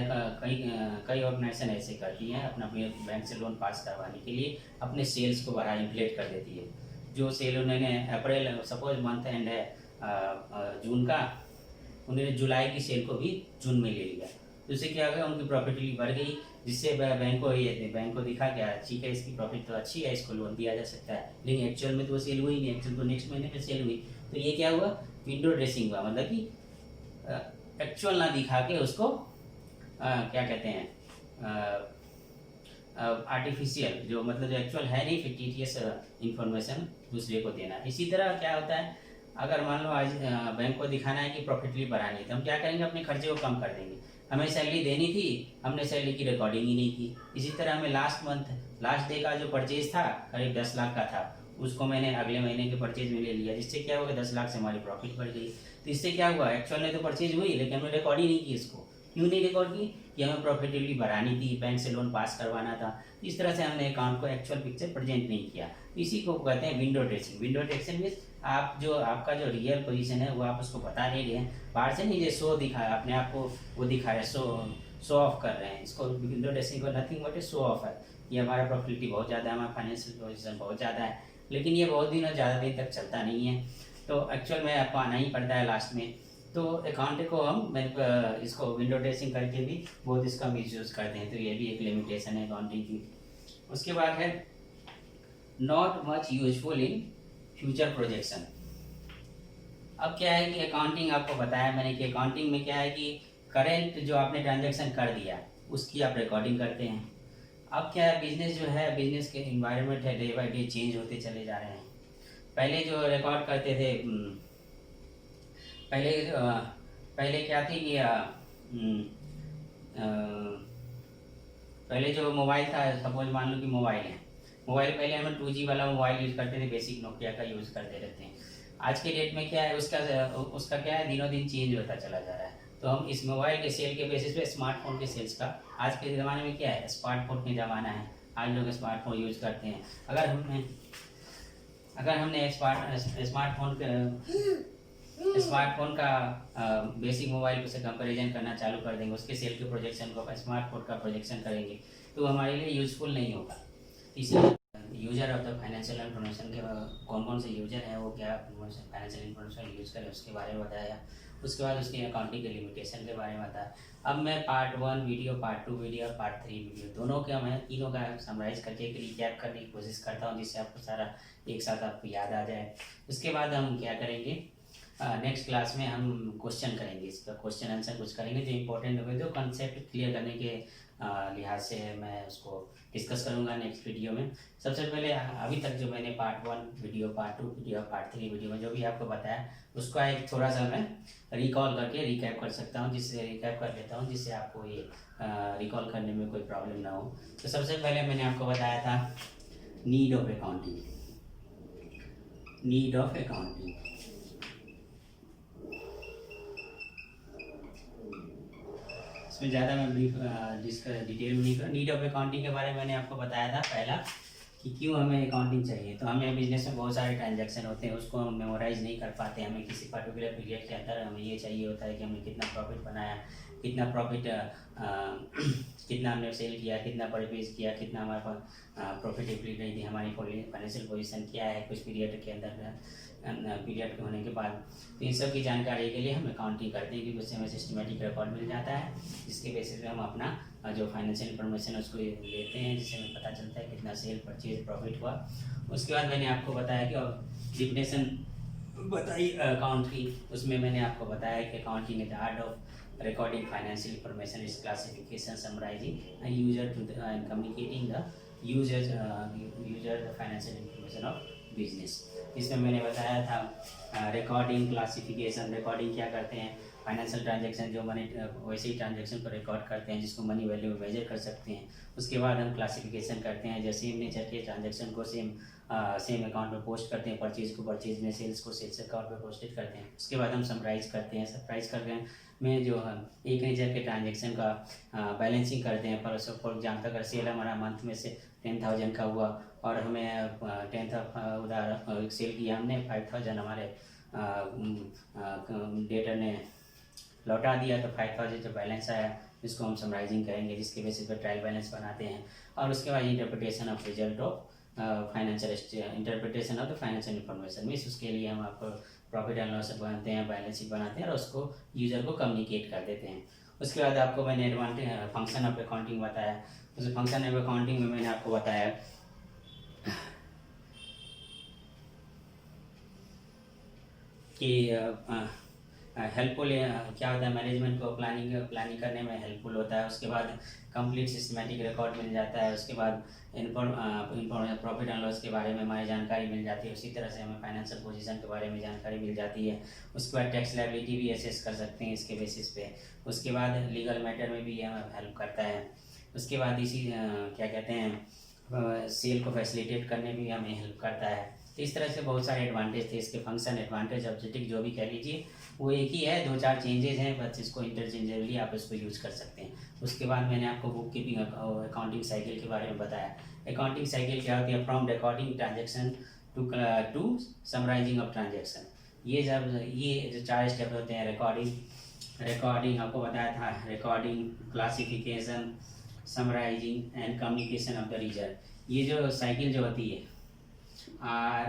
कई ऑर्गेनाइजेशन ऐसे करती हैं, अपना बैंक से लोन पास करवाने के लिए अपने सेल्स को बढ़ा इन्फ्लेट कर देती है। जो सेल उन्होंने अप्रैल, सपोज मंथ एंड है जून का, उन्होंने जुलाई की सेल को भी जून में ले लिया, तो इससे क्या होगा, उनकी प्रॉफिटेबिलिटी बढ़ गई, जिससे बैंक को दिखा क्या, ठीक है इसकी प्रॉफिट तो अच्छी है, इसको लोन दिया जा सकता है। लेकिन एक्चुअल में तो वो सेल हुई नहीं, एक्चुअल तो नेक्स्ट महीने में सेल हुई। तो ये क्या हुआ, विंडो ड्रेसिंग हुआ, मतलब कि एक्चुअल ना दिखा के उसको क्या कहते हैं, आर्टिफिशियल, जो मतलब जो एक्चुअल है नहीं, फिक्टिशियस इंफॉर्मेशन दूसरे को देना। इसी तरह क्या होता है, अगर मान लो आज बैंक को दिखाना है कि प्रॉफिटेबिलिटी बढ़ानी है, तो हम क्या करेंगे, अपने खर्चे को कम कर देंगे। हमें सैलरी देनी थी, हमने सैलरी की रिकॉर्डिंग ही नहीं की। इसी तरह हमें लास्ट डे का जो परचेज था करीब 10 लाख का था, उसको मैंने अगले महीने के परचेज में ले लिया, जिससे क्या होगा 10 लाख से हमारी प्रॉफिट बढ़ गई। तो इससे क्या हुआ, एक्चुअल में तो परचेज हुई लेकिन हमने रिकॉर्ड ही नहीं की इसको। क्यों नहीं रिकॉर्ड की, कि हमें प्रॉफिटेबिलिटी बढ़ानी थी, बैंक से लोन पास करवाना था। इस तरह से हमने अकाउंट को एक्चुअल पिक्चर प्रेजेंट नहीं किया। इसी को कहते हैं window dressing. Window dressing means आप जो आपका जो रियल पोजीशन है वो आप उसको बता नहीं रहे हैं, बाहर से नहीं, जो शो दिखाया अपने आप को, वो दिखाया, शो ऑफ कर रहे हैं। इसको विंडो ड्रेसिंग को नथिंग बट शो ऑफ है। ये हमारा प्रॉफिटेबिलिटी बहुत ज़्यादा है, हमारा फाइनेंशियल पोजीशन बहुत ज़्यादा है, लेकिन ये बहुत दिन और ज़्यादा दिन तक चलता नहीं है। तो एक्चुअल में आपको आना ही पड़ता है लास्ट में। तो अकाउंट को हम इसको विंडो ड्रेसिंग करके भी बहुत इसका मिस यूज़ करते हैं। तो ये भी एक लिमिटेशन है अकाउंटिंग की। उसके बाद है not much useful in future projection. अब क्या है कि अकाउंटिंग, आपको बताया मैंने कि अकाउंटिंग में क्या है कि करेंट जो आपने ट्रांजैक्शन कर दिया उसकी आप रिकॉर्डिंग करते हैं। अब क्या है, बिजनेस जो है, बिजनेस के इन्वायरमेंट है, डे बाई डे चेंज होते चले जा रहे हैं। पहले जो रिकॉर्ड करते थे, पहले पहले क्या थी कि पहले जो मोबाइल था, सपोज मान लो कि मोबाइल है, मोबाइल पहले हम 2G वाला मोबाइल यूज़ करते थे, बेसिक नोकिया का यूज़ करते रहते हैं। आज के डेट में क्या है, उसका क्या है, दिनों दिन चेंज होता चला जा रहा है। तो हम इस मोबाइल के सेल के बेसिस पे स्मार्टफोन के सेल्स का, आज के ज़माने में क्या है, स्मार्टफोन का ज़माना है, आज लोग स्मार्टफोन यूज़ करते हैं। अगर हमने स्मार्टफोन का बेसिक मोबाइल से कंपैरिजन करना चालू कर देंगे, उसके सेल के प्रोजेक्शन को स्मार्टफोन का प्रोजेक्शन करेंगे, तो हमारे लिए यूजफुल नहीं होगा। इसलिए user of the financial information के कौन कौन से यूजर हैं, वो क्या फाइनेंशियल इन्फॉर्मेशन यूज़ करें, उसके बारे में बताया। उसके बाद उसकी अकाउंटिंग के लिमिटेशन के बारे में बताया। अब मैं पार्ट 1 वीडियो, पार्ट 2 वीडियो और पार्ट 3 वीडियो दोनों का, मैं तीनों का समराइज़ करके एक रिकैप करने की कोशिश करता हूँ, जिससे आपको सारा एक साथ आपको याद आ जाए। उसके बाद हम क्या करेंगे, नेक्स्ट क्लास में हम क्वेश्चन करेंगे, इसका क्वेश्चन आंसर कुछ करेंगे जो इंपॉर्टेंट होंगे, जो कंसेप्ट क्लियर करने के लिहाज से मैं उसको डिस्कस करूंगा नेक्स्ट वीडियो में। सबसे पहले अभी तक जो मैंने part 1 video, part 2 video, part 3 video में जो भी आपको बताया, उसका एक थोड़ा सा मैं रिकॉल करके रिकैप कर सकता हूँ, जिससे रिकैप कर लेता हूँ, जिससे आपको ये रिकॉल करने में कोई प्रॉब्लम ना हो। तो सबसे पहले मैंने आपको बताया था need of accounting. Need of accounting, इसमें ज़्यादा मैं ब्रीफ डिटेल में नहीं करूँ। नीड ऑफ अकाउंटिंग के बारे में मैंने आपको बताया था पहला, कि क्यों हमें अकाउंटिंग चाहिए। तो हमें बिजनेस में बहुत सारे ट्रांजैक्शन होते हैं, उसको हम मेमोराइज नहीं कर पाते। हमें किसी पर्टिकुलर पीरियड के अंदर हमें ये चाहिए होता है कि हमने कितना प्रॉफिट बनाया, कितना प्रॉफिट कितना हमने सेल किया, कितना परचेज किया, कितना हमारे पास प्रॉफिटेबिलिटी नहीं थी, हमारी फाइनेंशियल पोजीशन क्या है कुछ पीरियड के अंदर, पीरियड के होने के बाद। तो इन सब की जानकारी के लिए हम अकाउंटिंग करते हैं, क्योंकि उससे हमें सिस्टमेटिक रिकॉर्ड मिल जाता है, जिसके बेसिस पे हम अपना जो फाइनेंशियल इन्फॉर्मेशन है उसको लेते हैं, जिससे हमें पता चलता है कितना सेल, परचेज, प्रॉफिट हुआ। उसके बाद मैंने आपको बताया कि डिफिनेशन बताई अकाउंट की, उसमें मैंने आपको बताया कि accounting is the art of recording financial information, its classification, summarizing and user to the and communicating the user the financial information of business। इसमें मैंने बताया था रिकॉर्डिंग, क्लासिफिकेशन। रिकॉर्डिंग क्या करते हैं, फाइनेंशियल ट्रांजैक्शन जो मनी, वैसे ही ट्रांजैक्शन को रिकॉर्ड करते हैं जिसको मनी वैल्यू में मेजर कर सकते हैं। उसके बाद हम क्लासिफिकेशन करते हैं, जैसे सेम नेचर के ट्रांजैक्शन को सेम अकाउंट में पोस्ट करते हैं, परचेज को परचेज में, सेल्स को सेल्स अकाउंट में पोस्टेड करते हैं। उसके बाद हम समराइज करते हैं। समराइज करते हैं में जो हम एक नेचर के ट्रांजैक्शन का बैलेंसिंग करते हैं। फॉर एग्जाम्पल अगर सेल हमारा मंथ में से 10,000 का हुआ और हमें 10 उधार सेल किया हमने, 5,000 हमारे डेटर ने लौटा दिया, तो 5,000 जो बैलेंस आया इसको हम समराइजिंग करेंगे, जिसके बेसिस पर ट्रायल बैलेंस बनाते हैं। और उसके बाद interpretation of result of financial, interpretation of the financial information means उसके लिए हम आपको प्रॉफिट एंड लॉस बनाते हैं, बैलेंस शीट बनाते हैं और उसको यूजर को कम्युनिकेट कर देते हैं। उसके बाद आपको मैंने एडवांटेज फंक्शन ऑफ अकाउंटिंग बताया। उस फंक्शन ऑफ अकाउंटिंग में मैंने आपको बताया कि हेल्पफुल क्या होता है, मैनेजमेंट को प्लानिंग करने में हेल्पफुल होता है। उसके बाद कंप्लीट सिस्टमेटिक रिकॉर्ड मिल जाता है। उसके बाद प्रॉफिट एंड लॉस के बारे में हमारी जानकारी मिल जाती है। उसी तरह से हमें फाइनेंशियल पोजीशन के बारे में जानकारी मिल जाती है। उसके बाद टैक्स लायबिलिटी भी असेस कर सकते हैं इसके बेसिस पे। उसके बाद लीगल मैटर में भी ये हमें हेल्प करता है। उसके बाद इसी क्या कहते हैं, सेल को फैसिलिटेट करने में भी हमें हेल्प करता है। तो इस तरह से बहुत सारे एडवांटेज थे इसके, फंक्शन, एडवांटेज, ऑब्जेक्टिव जो भी कह लीजिए वो एक ही है, 2-4 चेंजेस हैं, बस इसको इंटरचेंजेबली आप इसको यूज़ कर सकते हैं। उसके बाद मैंने आपको बुक कीपिंग अकाउंटिंग साइकिल के बारे में बताया। अकाउंटिंग साइकिल क्या होती है? From recording transaction to summarising of transaction. ये जो 4 स्टेप होते हैं, रिकॉर्डिंग आपको बताया था, recording, classification, summarising and communication of the result. ये जो साइकिल जो होती है RCSC,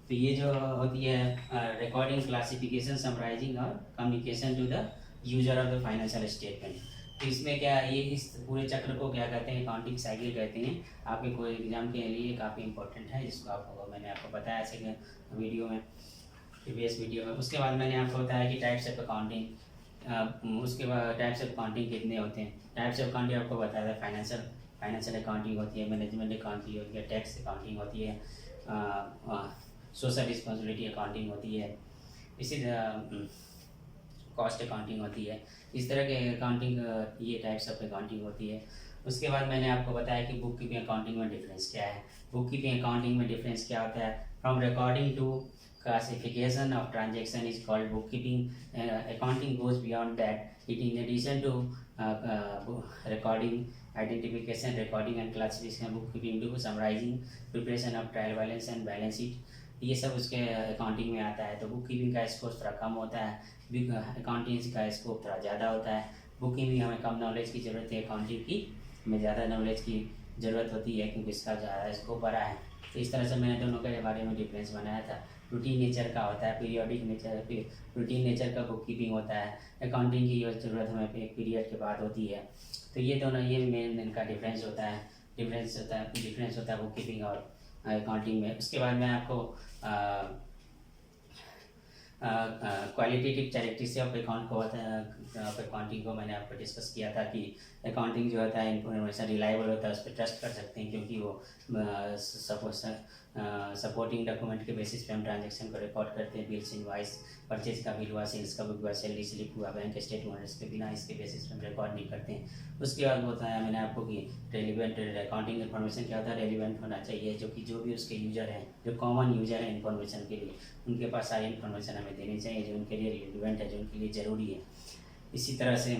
तो ये जो होती है रिकॉर्डिंग, क्लासिफिकेशन, समराइजिंग और communication to the user of the financial statement. तो इसमें क्या, ये इस पूरे चक्र को क्या कहते हैं? अकाउंटिंग साइकिल कहते हैं। आपके कोई एग्जाम के लिए काफ़ी इंपॉर्टेंट है, जिसको मैंने आपको बताया ऐसे वीडियो में, प्रीवियस वीडियो में। उसके बाद मैंने आपको बताया कि टाइप्स ऑफ अकाउंटिंग, उसके बाद टाइप्स ऑफ अकाउंटिंग कितने होते हैं। टाइप्स ऑफ अकाउंटिंग आपको बताया था, फाइनेंशियल अकाउंटिंग होती है, मैनेजमेंट अकाउंटिंग होती है, टैक्स अकाउंटिंग होती है, सोशल रिस्पॉन्सिबिलिटी अकाउंटिंग होती है, इसी तरह कॉस्ट अकाउंटिंग होती है। इस तरह के अकाउंटिंग, ये टाइप्स ऑफ अकाउंटिंग होती है। उसके बाद मैंने आपको बताया कि बुक कीपिंग अकाउंटिंग में डिफरेंस क्या है। बुक कीपिंग अकाउंटिंग में डिफरेंस क्या होता है? From recording to classification of transaction is called bookkeeping. Accounting goes beyond that. It in addition to recording, identification, recording and classification, bookkeeping to summarizing, preparation of trial balance and balance sheet, ये सब उसके accounting में आता है। तो book keeping का scope थोड़ा कम होता है, अकाउंटिंग का स्कोप थोड़ा ज़्यादा होता है। बुक कीपिंग हमें कम नॉलेज की ज़रूरत है, अकाउंटिंग की हमें ज़्यादा नॉलेज की ज़रूरत होती है, क्योंकि इसका ज़्यादा स्कोप बड़ा है। तो इस तरह से मैंने दोनों के बारे में डिफरेंस बनाया था। रूटीन नेचर का होता है, पीरियोडिक नेचर, रूटीन नेचर का बुक कीपिंग होता है। अकाउंटिंग की ज़रूरत हमें एक पीरियड के बाद होती है। तो ये दोनों, ये मेन इनका डिफरेंस होता है बुक कीपिंग और अकाउंटिंग में। उसके बाद मैं आपको क्वालिटेटिव कैरेक्टरिस्टिक्स ऑफ अकाउंट को अकाउंटिंग को मैंने आपको डिस्कस किया था कि अकाउंटिंग जो होता है इन्फॉर्मेशन रिलायबल होता है, उस पर ट्रस्ट कर सकते हैं, क्योंकि वो सपोर्टिंग डॉक्यूमेंट के बेसिस पे हम ट्रांजैक्शन को रिकॉर्ड करते हैं। बिल्स, इनवॉइस, परचेज का बिल हुआ, सेल्स का बुक हुआ, सैलरी स्लिप हुआ, बैंक स्टेटमेंट, इसके बिना इसके बेसिस पे हम रिकॉर्ड नहीं करते हैं। उसके बाद बताया मैंने आपको कि रेलिवेंट अकाउंटिंग इन्फॉर्मेशन क्या होता है? रेलिवेंट होना चाहिए, जो भी उसके यूजर हैं, जो कॉमन यूजर हैं इन्फॉर्मेशन के लिए, उनके पास सारी इन्फॉर्मेशन हमें देनी चाहिए जो उनके लिए रिलेवेंट है, जो उनके लिए ज़रूरी है। इसी तरह से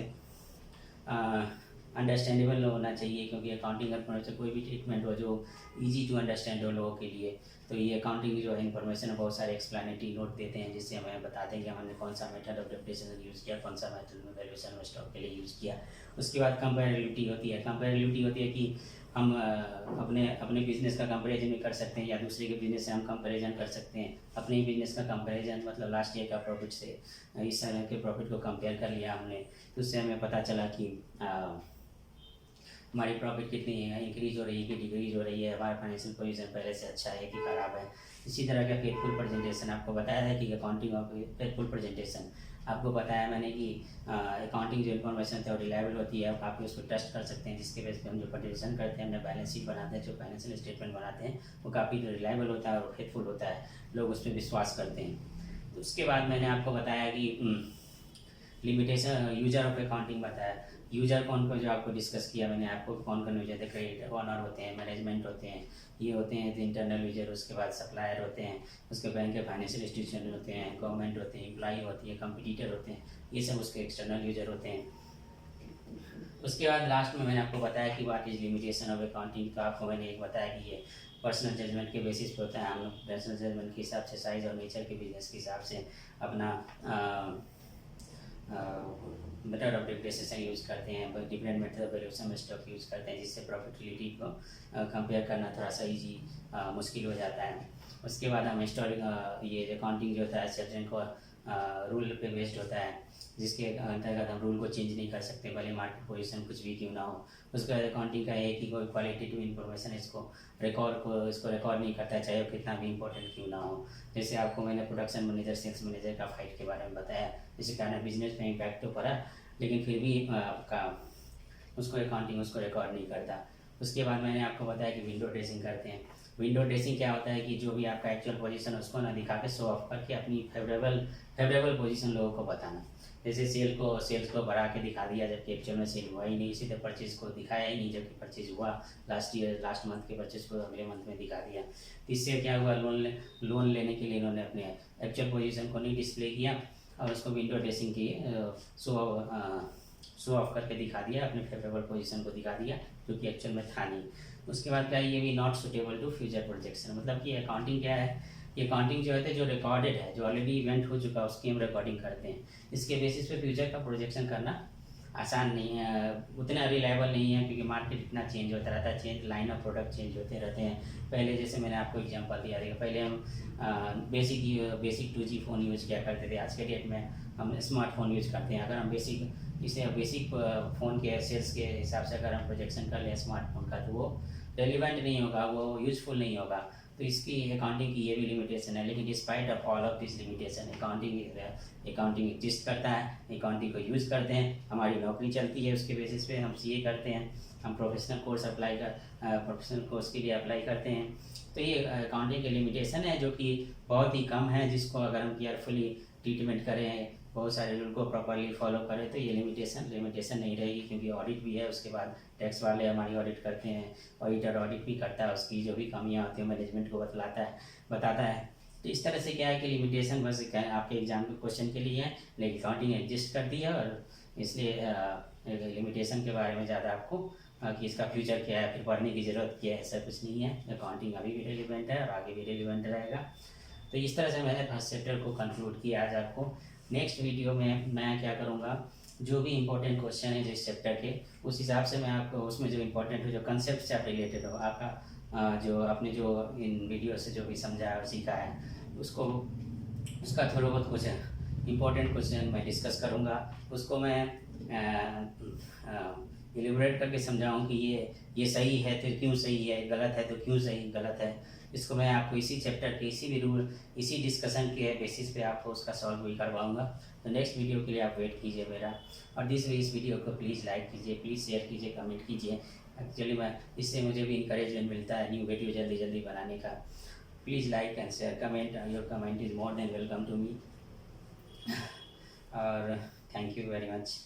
अंडरस्टैंडेबल होना चाहिए, क्योंकि अकाउंटिंग इन्फॉर्मेशन कोई भी ट्रीटमेंट हो जो इजी टू अंडरस्टैंड हो लोगों के लिए। तो ये अकाउंटिंग जो है इन्फॉर्मेशन बहुत सारे एक्सप्लेनेटरी नोट देते हैं, जिससे हमें बताते हैं कि हमने कौन सा मेथड ऑफ डेप्रिसिएशन यूज़ किया, कौन सा मेथड में वैल्यूएशन में स्टॉक के लिए यूज़ किया। उसके बाद कंपेरेबिलिटी होती है कि हम अपने बिजनेस का कंपैरिजन भी कर सकते हैं, या दूसरे के बिजनेस से हम कंपैरिजन कर सकते हैं। अपने ही बिजनेस का कंपैरिजन, मतलब लास्ट ईयर का प्रॉफिट से इस साल के प्रॉफिट को कंपेयर कर लिया हमने, तो उससे हमें पता चला कि हमारी प्रॉफिट कितनी है, इंक्रीज हो रही है कि डिक्रीज हो रही है, हमारा फाइनेंशियल पोजीशन पहले से अच्छा है कि ख़राब है। इसी तरह का फेथफुल प्रेजेंटेशन आपको बताया था कि अकाउंटिंग ऑफ फेथफुल प्रेजेंटेशन आपको बताया मैंने कि अकाउंटिंग जो इन्फॉर्मेशन है वो रिलायबल होती है, आप उस पर ट्रस्ट कर सकते हैं, जिसके बेस पे हम जो प्रेजेंटेशन करते हैं, अपने बैलेंस शीट बनाते हैं, जो फाइनेंशियल स्टेटमेंट बनाते हैं, वो काफ़ी रिलायबल होता है और फेथफुल होता है, लोग उस पर विश्वास करते हैं। तो उसके बाद मैंने आपको बताया कि लिमिटेशन, यूजर ऑफ अकाउंटिंग बताया। यूजर कौन को जो आपको डिस्कस किया मैंने आपको, कौन कौन यूजर थे? क्रेडिट ओनर होते हैं, मैनेजमेंट होते हैं, ये होते हैं इंटरनल यूजर। उसके बाद सप्लायर होते हैं, उसके बैंक के फाइनेंशियल इंस्टीट्यूशन होते हैं, गवर्नमेंट होते हैं, एम्प्लॉई होती है, कंपटीटर होते हैं, ये सब उसके एक्सटर्नल यूजर होते हैं। उसके बाद लास्ट में मैंने आपको बताया कि what is limitation of accounting का। आपको मैंने एक बताया कि ये पर्सनल जजमेंट के बेसिस पे होता है। हम लोग पर्सनल जजमेंट के हिसाब से, साइज और नेचर के बिजनेस के हिसाब से अपना मेथड ऑफ डिप्रिसिएशन यूज़ करते हैं, डिफरेंट मेथड ऑफ वैल्यूएशन में स्टॉक यूज़ करते हैं, जिससे प्रॉफिटेबिलिटी को कंपेयर करना थोड़ा सा ईजी मुश्किल हो जाता है। उसके बाद हम हिस्टोरिक, ये अकाउंटिंग जो होता है सर्टेन को रूल पे बेस्ड होता है, जिसके अंतर्गत हम रूल को चेंज नहीं कर सकते, भले मार्केट पोजीशन कुछ भी क्यों ना हो। उसका अकाउंटिंग का है कि कोई क्वालिटेटिव इन्फॉर्मेशन इसको रिकॉर्ड नहीं करता है, चाहे वो कितना भी इंपॉर्टेंट क्यों ना हो। जैसे आपको मैंने प्रोडक्शन मैनेजर, सेल्स मैनेजर का फाइट के बारे में बताया, जिसके कारण बिजनेस में इम्पैक्ट तो पड़ा, लेकिन फिर भी आपका उसको अकाउंटिंग उसको रिकॉर्ड नहीं करता। उसके बाद मैंने आपको बताया कि विंडो ड्रेसिंग करते हैं। विंडो ड्रेसिंग क्या होता है कि जो भी आपका एक्चुअल पोजीशन उसको ना दिखा के शो ऑफ करके अपनी फेवरेबल पोजीशन लोगों को बताना। जैसे सेल्स को बढ़ा के दिखा दिया जबकि एक्चुअल में सेल हुआ ही नहीं, सीधे परचेज को दिखाया ही नहीं जबकि परचेज हुआ, लास्ट मंथ के परचेज को अगले मंथ में दिखा दिया। तो इससे क्या हुआ, लोन लेने के लिए इन्होंने अपने एक्चुअल पोजीशन को नहीं डिस्प्ले किया और उसको विंडो ड्रेसिंग की शो ऑफ करके दिखा दिया, अपने फेवरेबल पोजीशन को दिखा दिया जो कि एक्चुअल में था नहीं। उसके बाद क्या है, ये भी not suitable to future projection. मतलब कि अकाउंटिंग क्या है, ये अकाउंटिंग जो है जो रिकॉर्डेड है, जो ऑलरेडी इवेंट हो चुका है उसकी हम रिकॉर्डिंग करते हैं। इसके बेसिस पे फ्यूचर का प्रोजेक्शन करना आसान नहीं है, उतना रिलायबल नहीं है क्योंकि मार्केट इतना चेंज होता रहता है, लाइन ऑफ प्रोडक्ट चेंज होते रहते हैं। पहले जैसे मैंने आपको एग्जांपल दिया देखा, पहले हम बेसिक 2G फ़ोन यूज़ किया करते थे, आज के डेट में हम स्मार्टफोन यूज़ करते हैं। अगर हम बेसिक फ़ोन के सेल्स के हिसाब से अगर हम प्रोजेक्शन कर लें स्मार्टफोन का तो वो रेलिवेंट नहीं होगा, वो यूज़फुल नहीं होगा। तो इसकी अकाउंटिंग की ये भी लिमिटेशन है, लेकिन despite of all of this limitation accounting exist करता है, अकाउंटिंग को यूज़ करते हैं, हमारी नौकरी चलती है उसके बेसिस पे, हम CA करते हैं, हम प्रोफेशनल कोर्स के लिए अप्लाई करते हैं। तो ये अकाउंटिंग की लिमिटेशन है जो कि बहुत ही कम है, जिसको अगर हम केयरफुली ट्रीटमेंट करें, बहुत सारे रूल को प्रॉपरली फॉलो करें तो ये लिमिटेशन नहीं रहेगी। क्योंकि ऑडिट भी है, उसके बाद टैक्स वाले हमारी ऑडिट करते हैं, ऑडिटर ऑडिट भी करता है, उसकी जो भी कमियां होती हैं मैनेजमेंट को बताता है। तो इस तरह से क्या है कि लिमिटेशन बस आपके एग्जाम के क्वेश्चन के लिए है, लेकिन अकाउंटिंग एग्जिस्ट कर दी है और इसलिए लिमिटेशन के बारे में ज़्यादा आपको कि इसका फ्यूचर क्या है, फिर पढ़ने की ज़रूरत क्या है, ऐसा कुछ नहीं है। अकाउंटिंग अभी भी रेलिवेंट है और आगे भी रेलिवेंट रहेगा। तो इस तरह से मैंने फर्स्ट चैप्टर को कंक्लूड किया आज आपको। नेक्स्ट वीडियो में मैं क्या करूँगा, जो भी इंपॉर्टेंट क्वेश्चन है जिस चैप्टर के, उस हिसाब से मैं आपको उसमें जो इंपॉर्टेंट हो, जो कंसेप्ट से आप रिलेटेड हो, आपका जो आपने जो इन वीडियो से जो भी समझा और सीखा है उसका थोड़ा बहुत कुछ इंपॉर्टेंट क्वेश्चन मैं डिस्कस करूँगा। उसको मैं एलिब्रेट करके समझाऊँ कि ये सही है तो क्यों सही है, गलत है तो क्यों सही गलत है। इसको मैं आपको इसी चैप्टर के इसी डिस्कशन के बेसिस पे आपको उसका सॉल्व भी करवाऊँगा। तो नेक्स्ट वीडियो के लिए आप वेट कीजिए मेरा, और इस वीडियो को प्लीज़ लाइक कीजिए, प्लीज़ शेयर कीजिए, कमेंट कीजिए। एक्चुअली इससे मुझे भी इंकरेजमेंट मिलता है न्यू वीडियो जल्दी बनाने का। Please like and share, comment, your comment is more than welcome to me. और थैंक यू वेरी मच।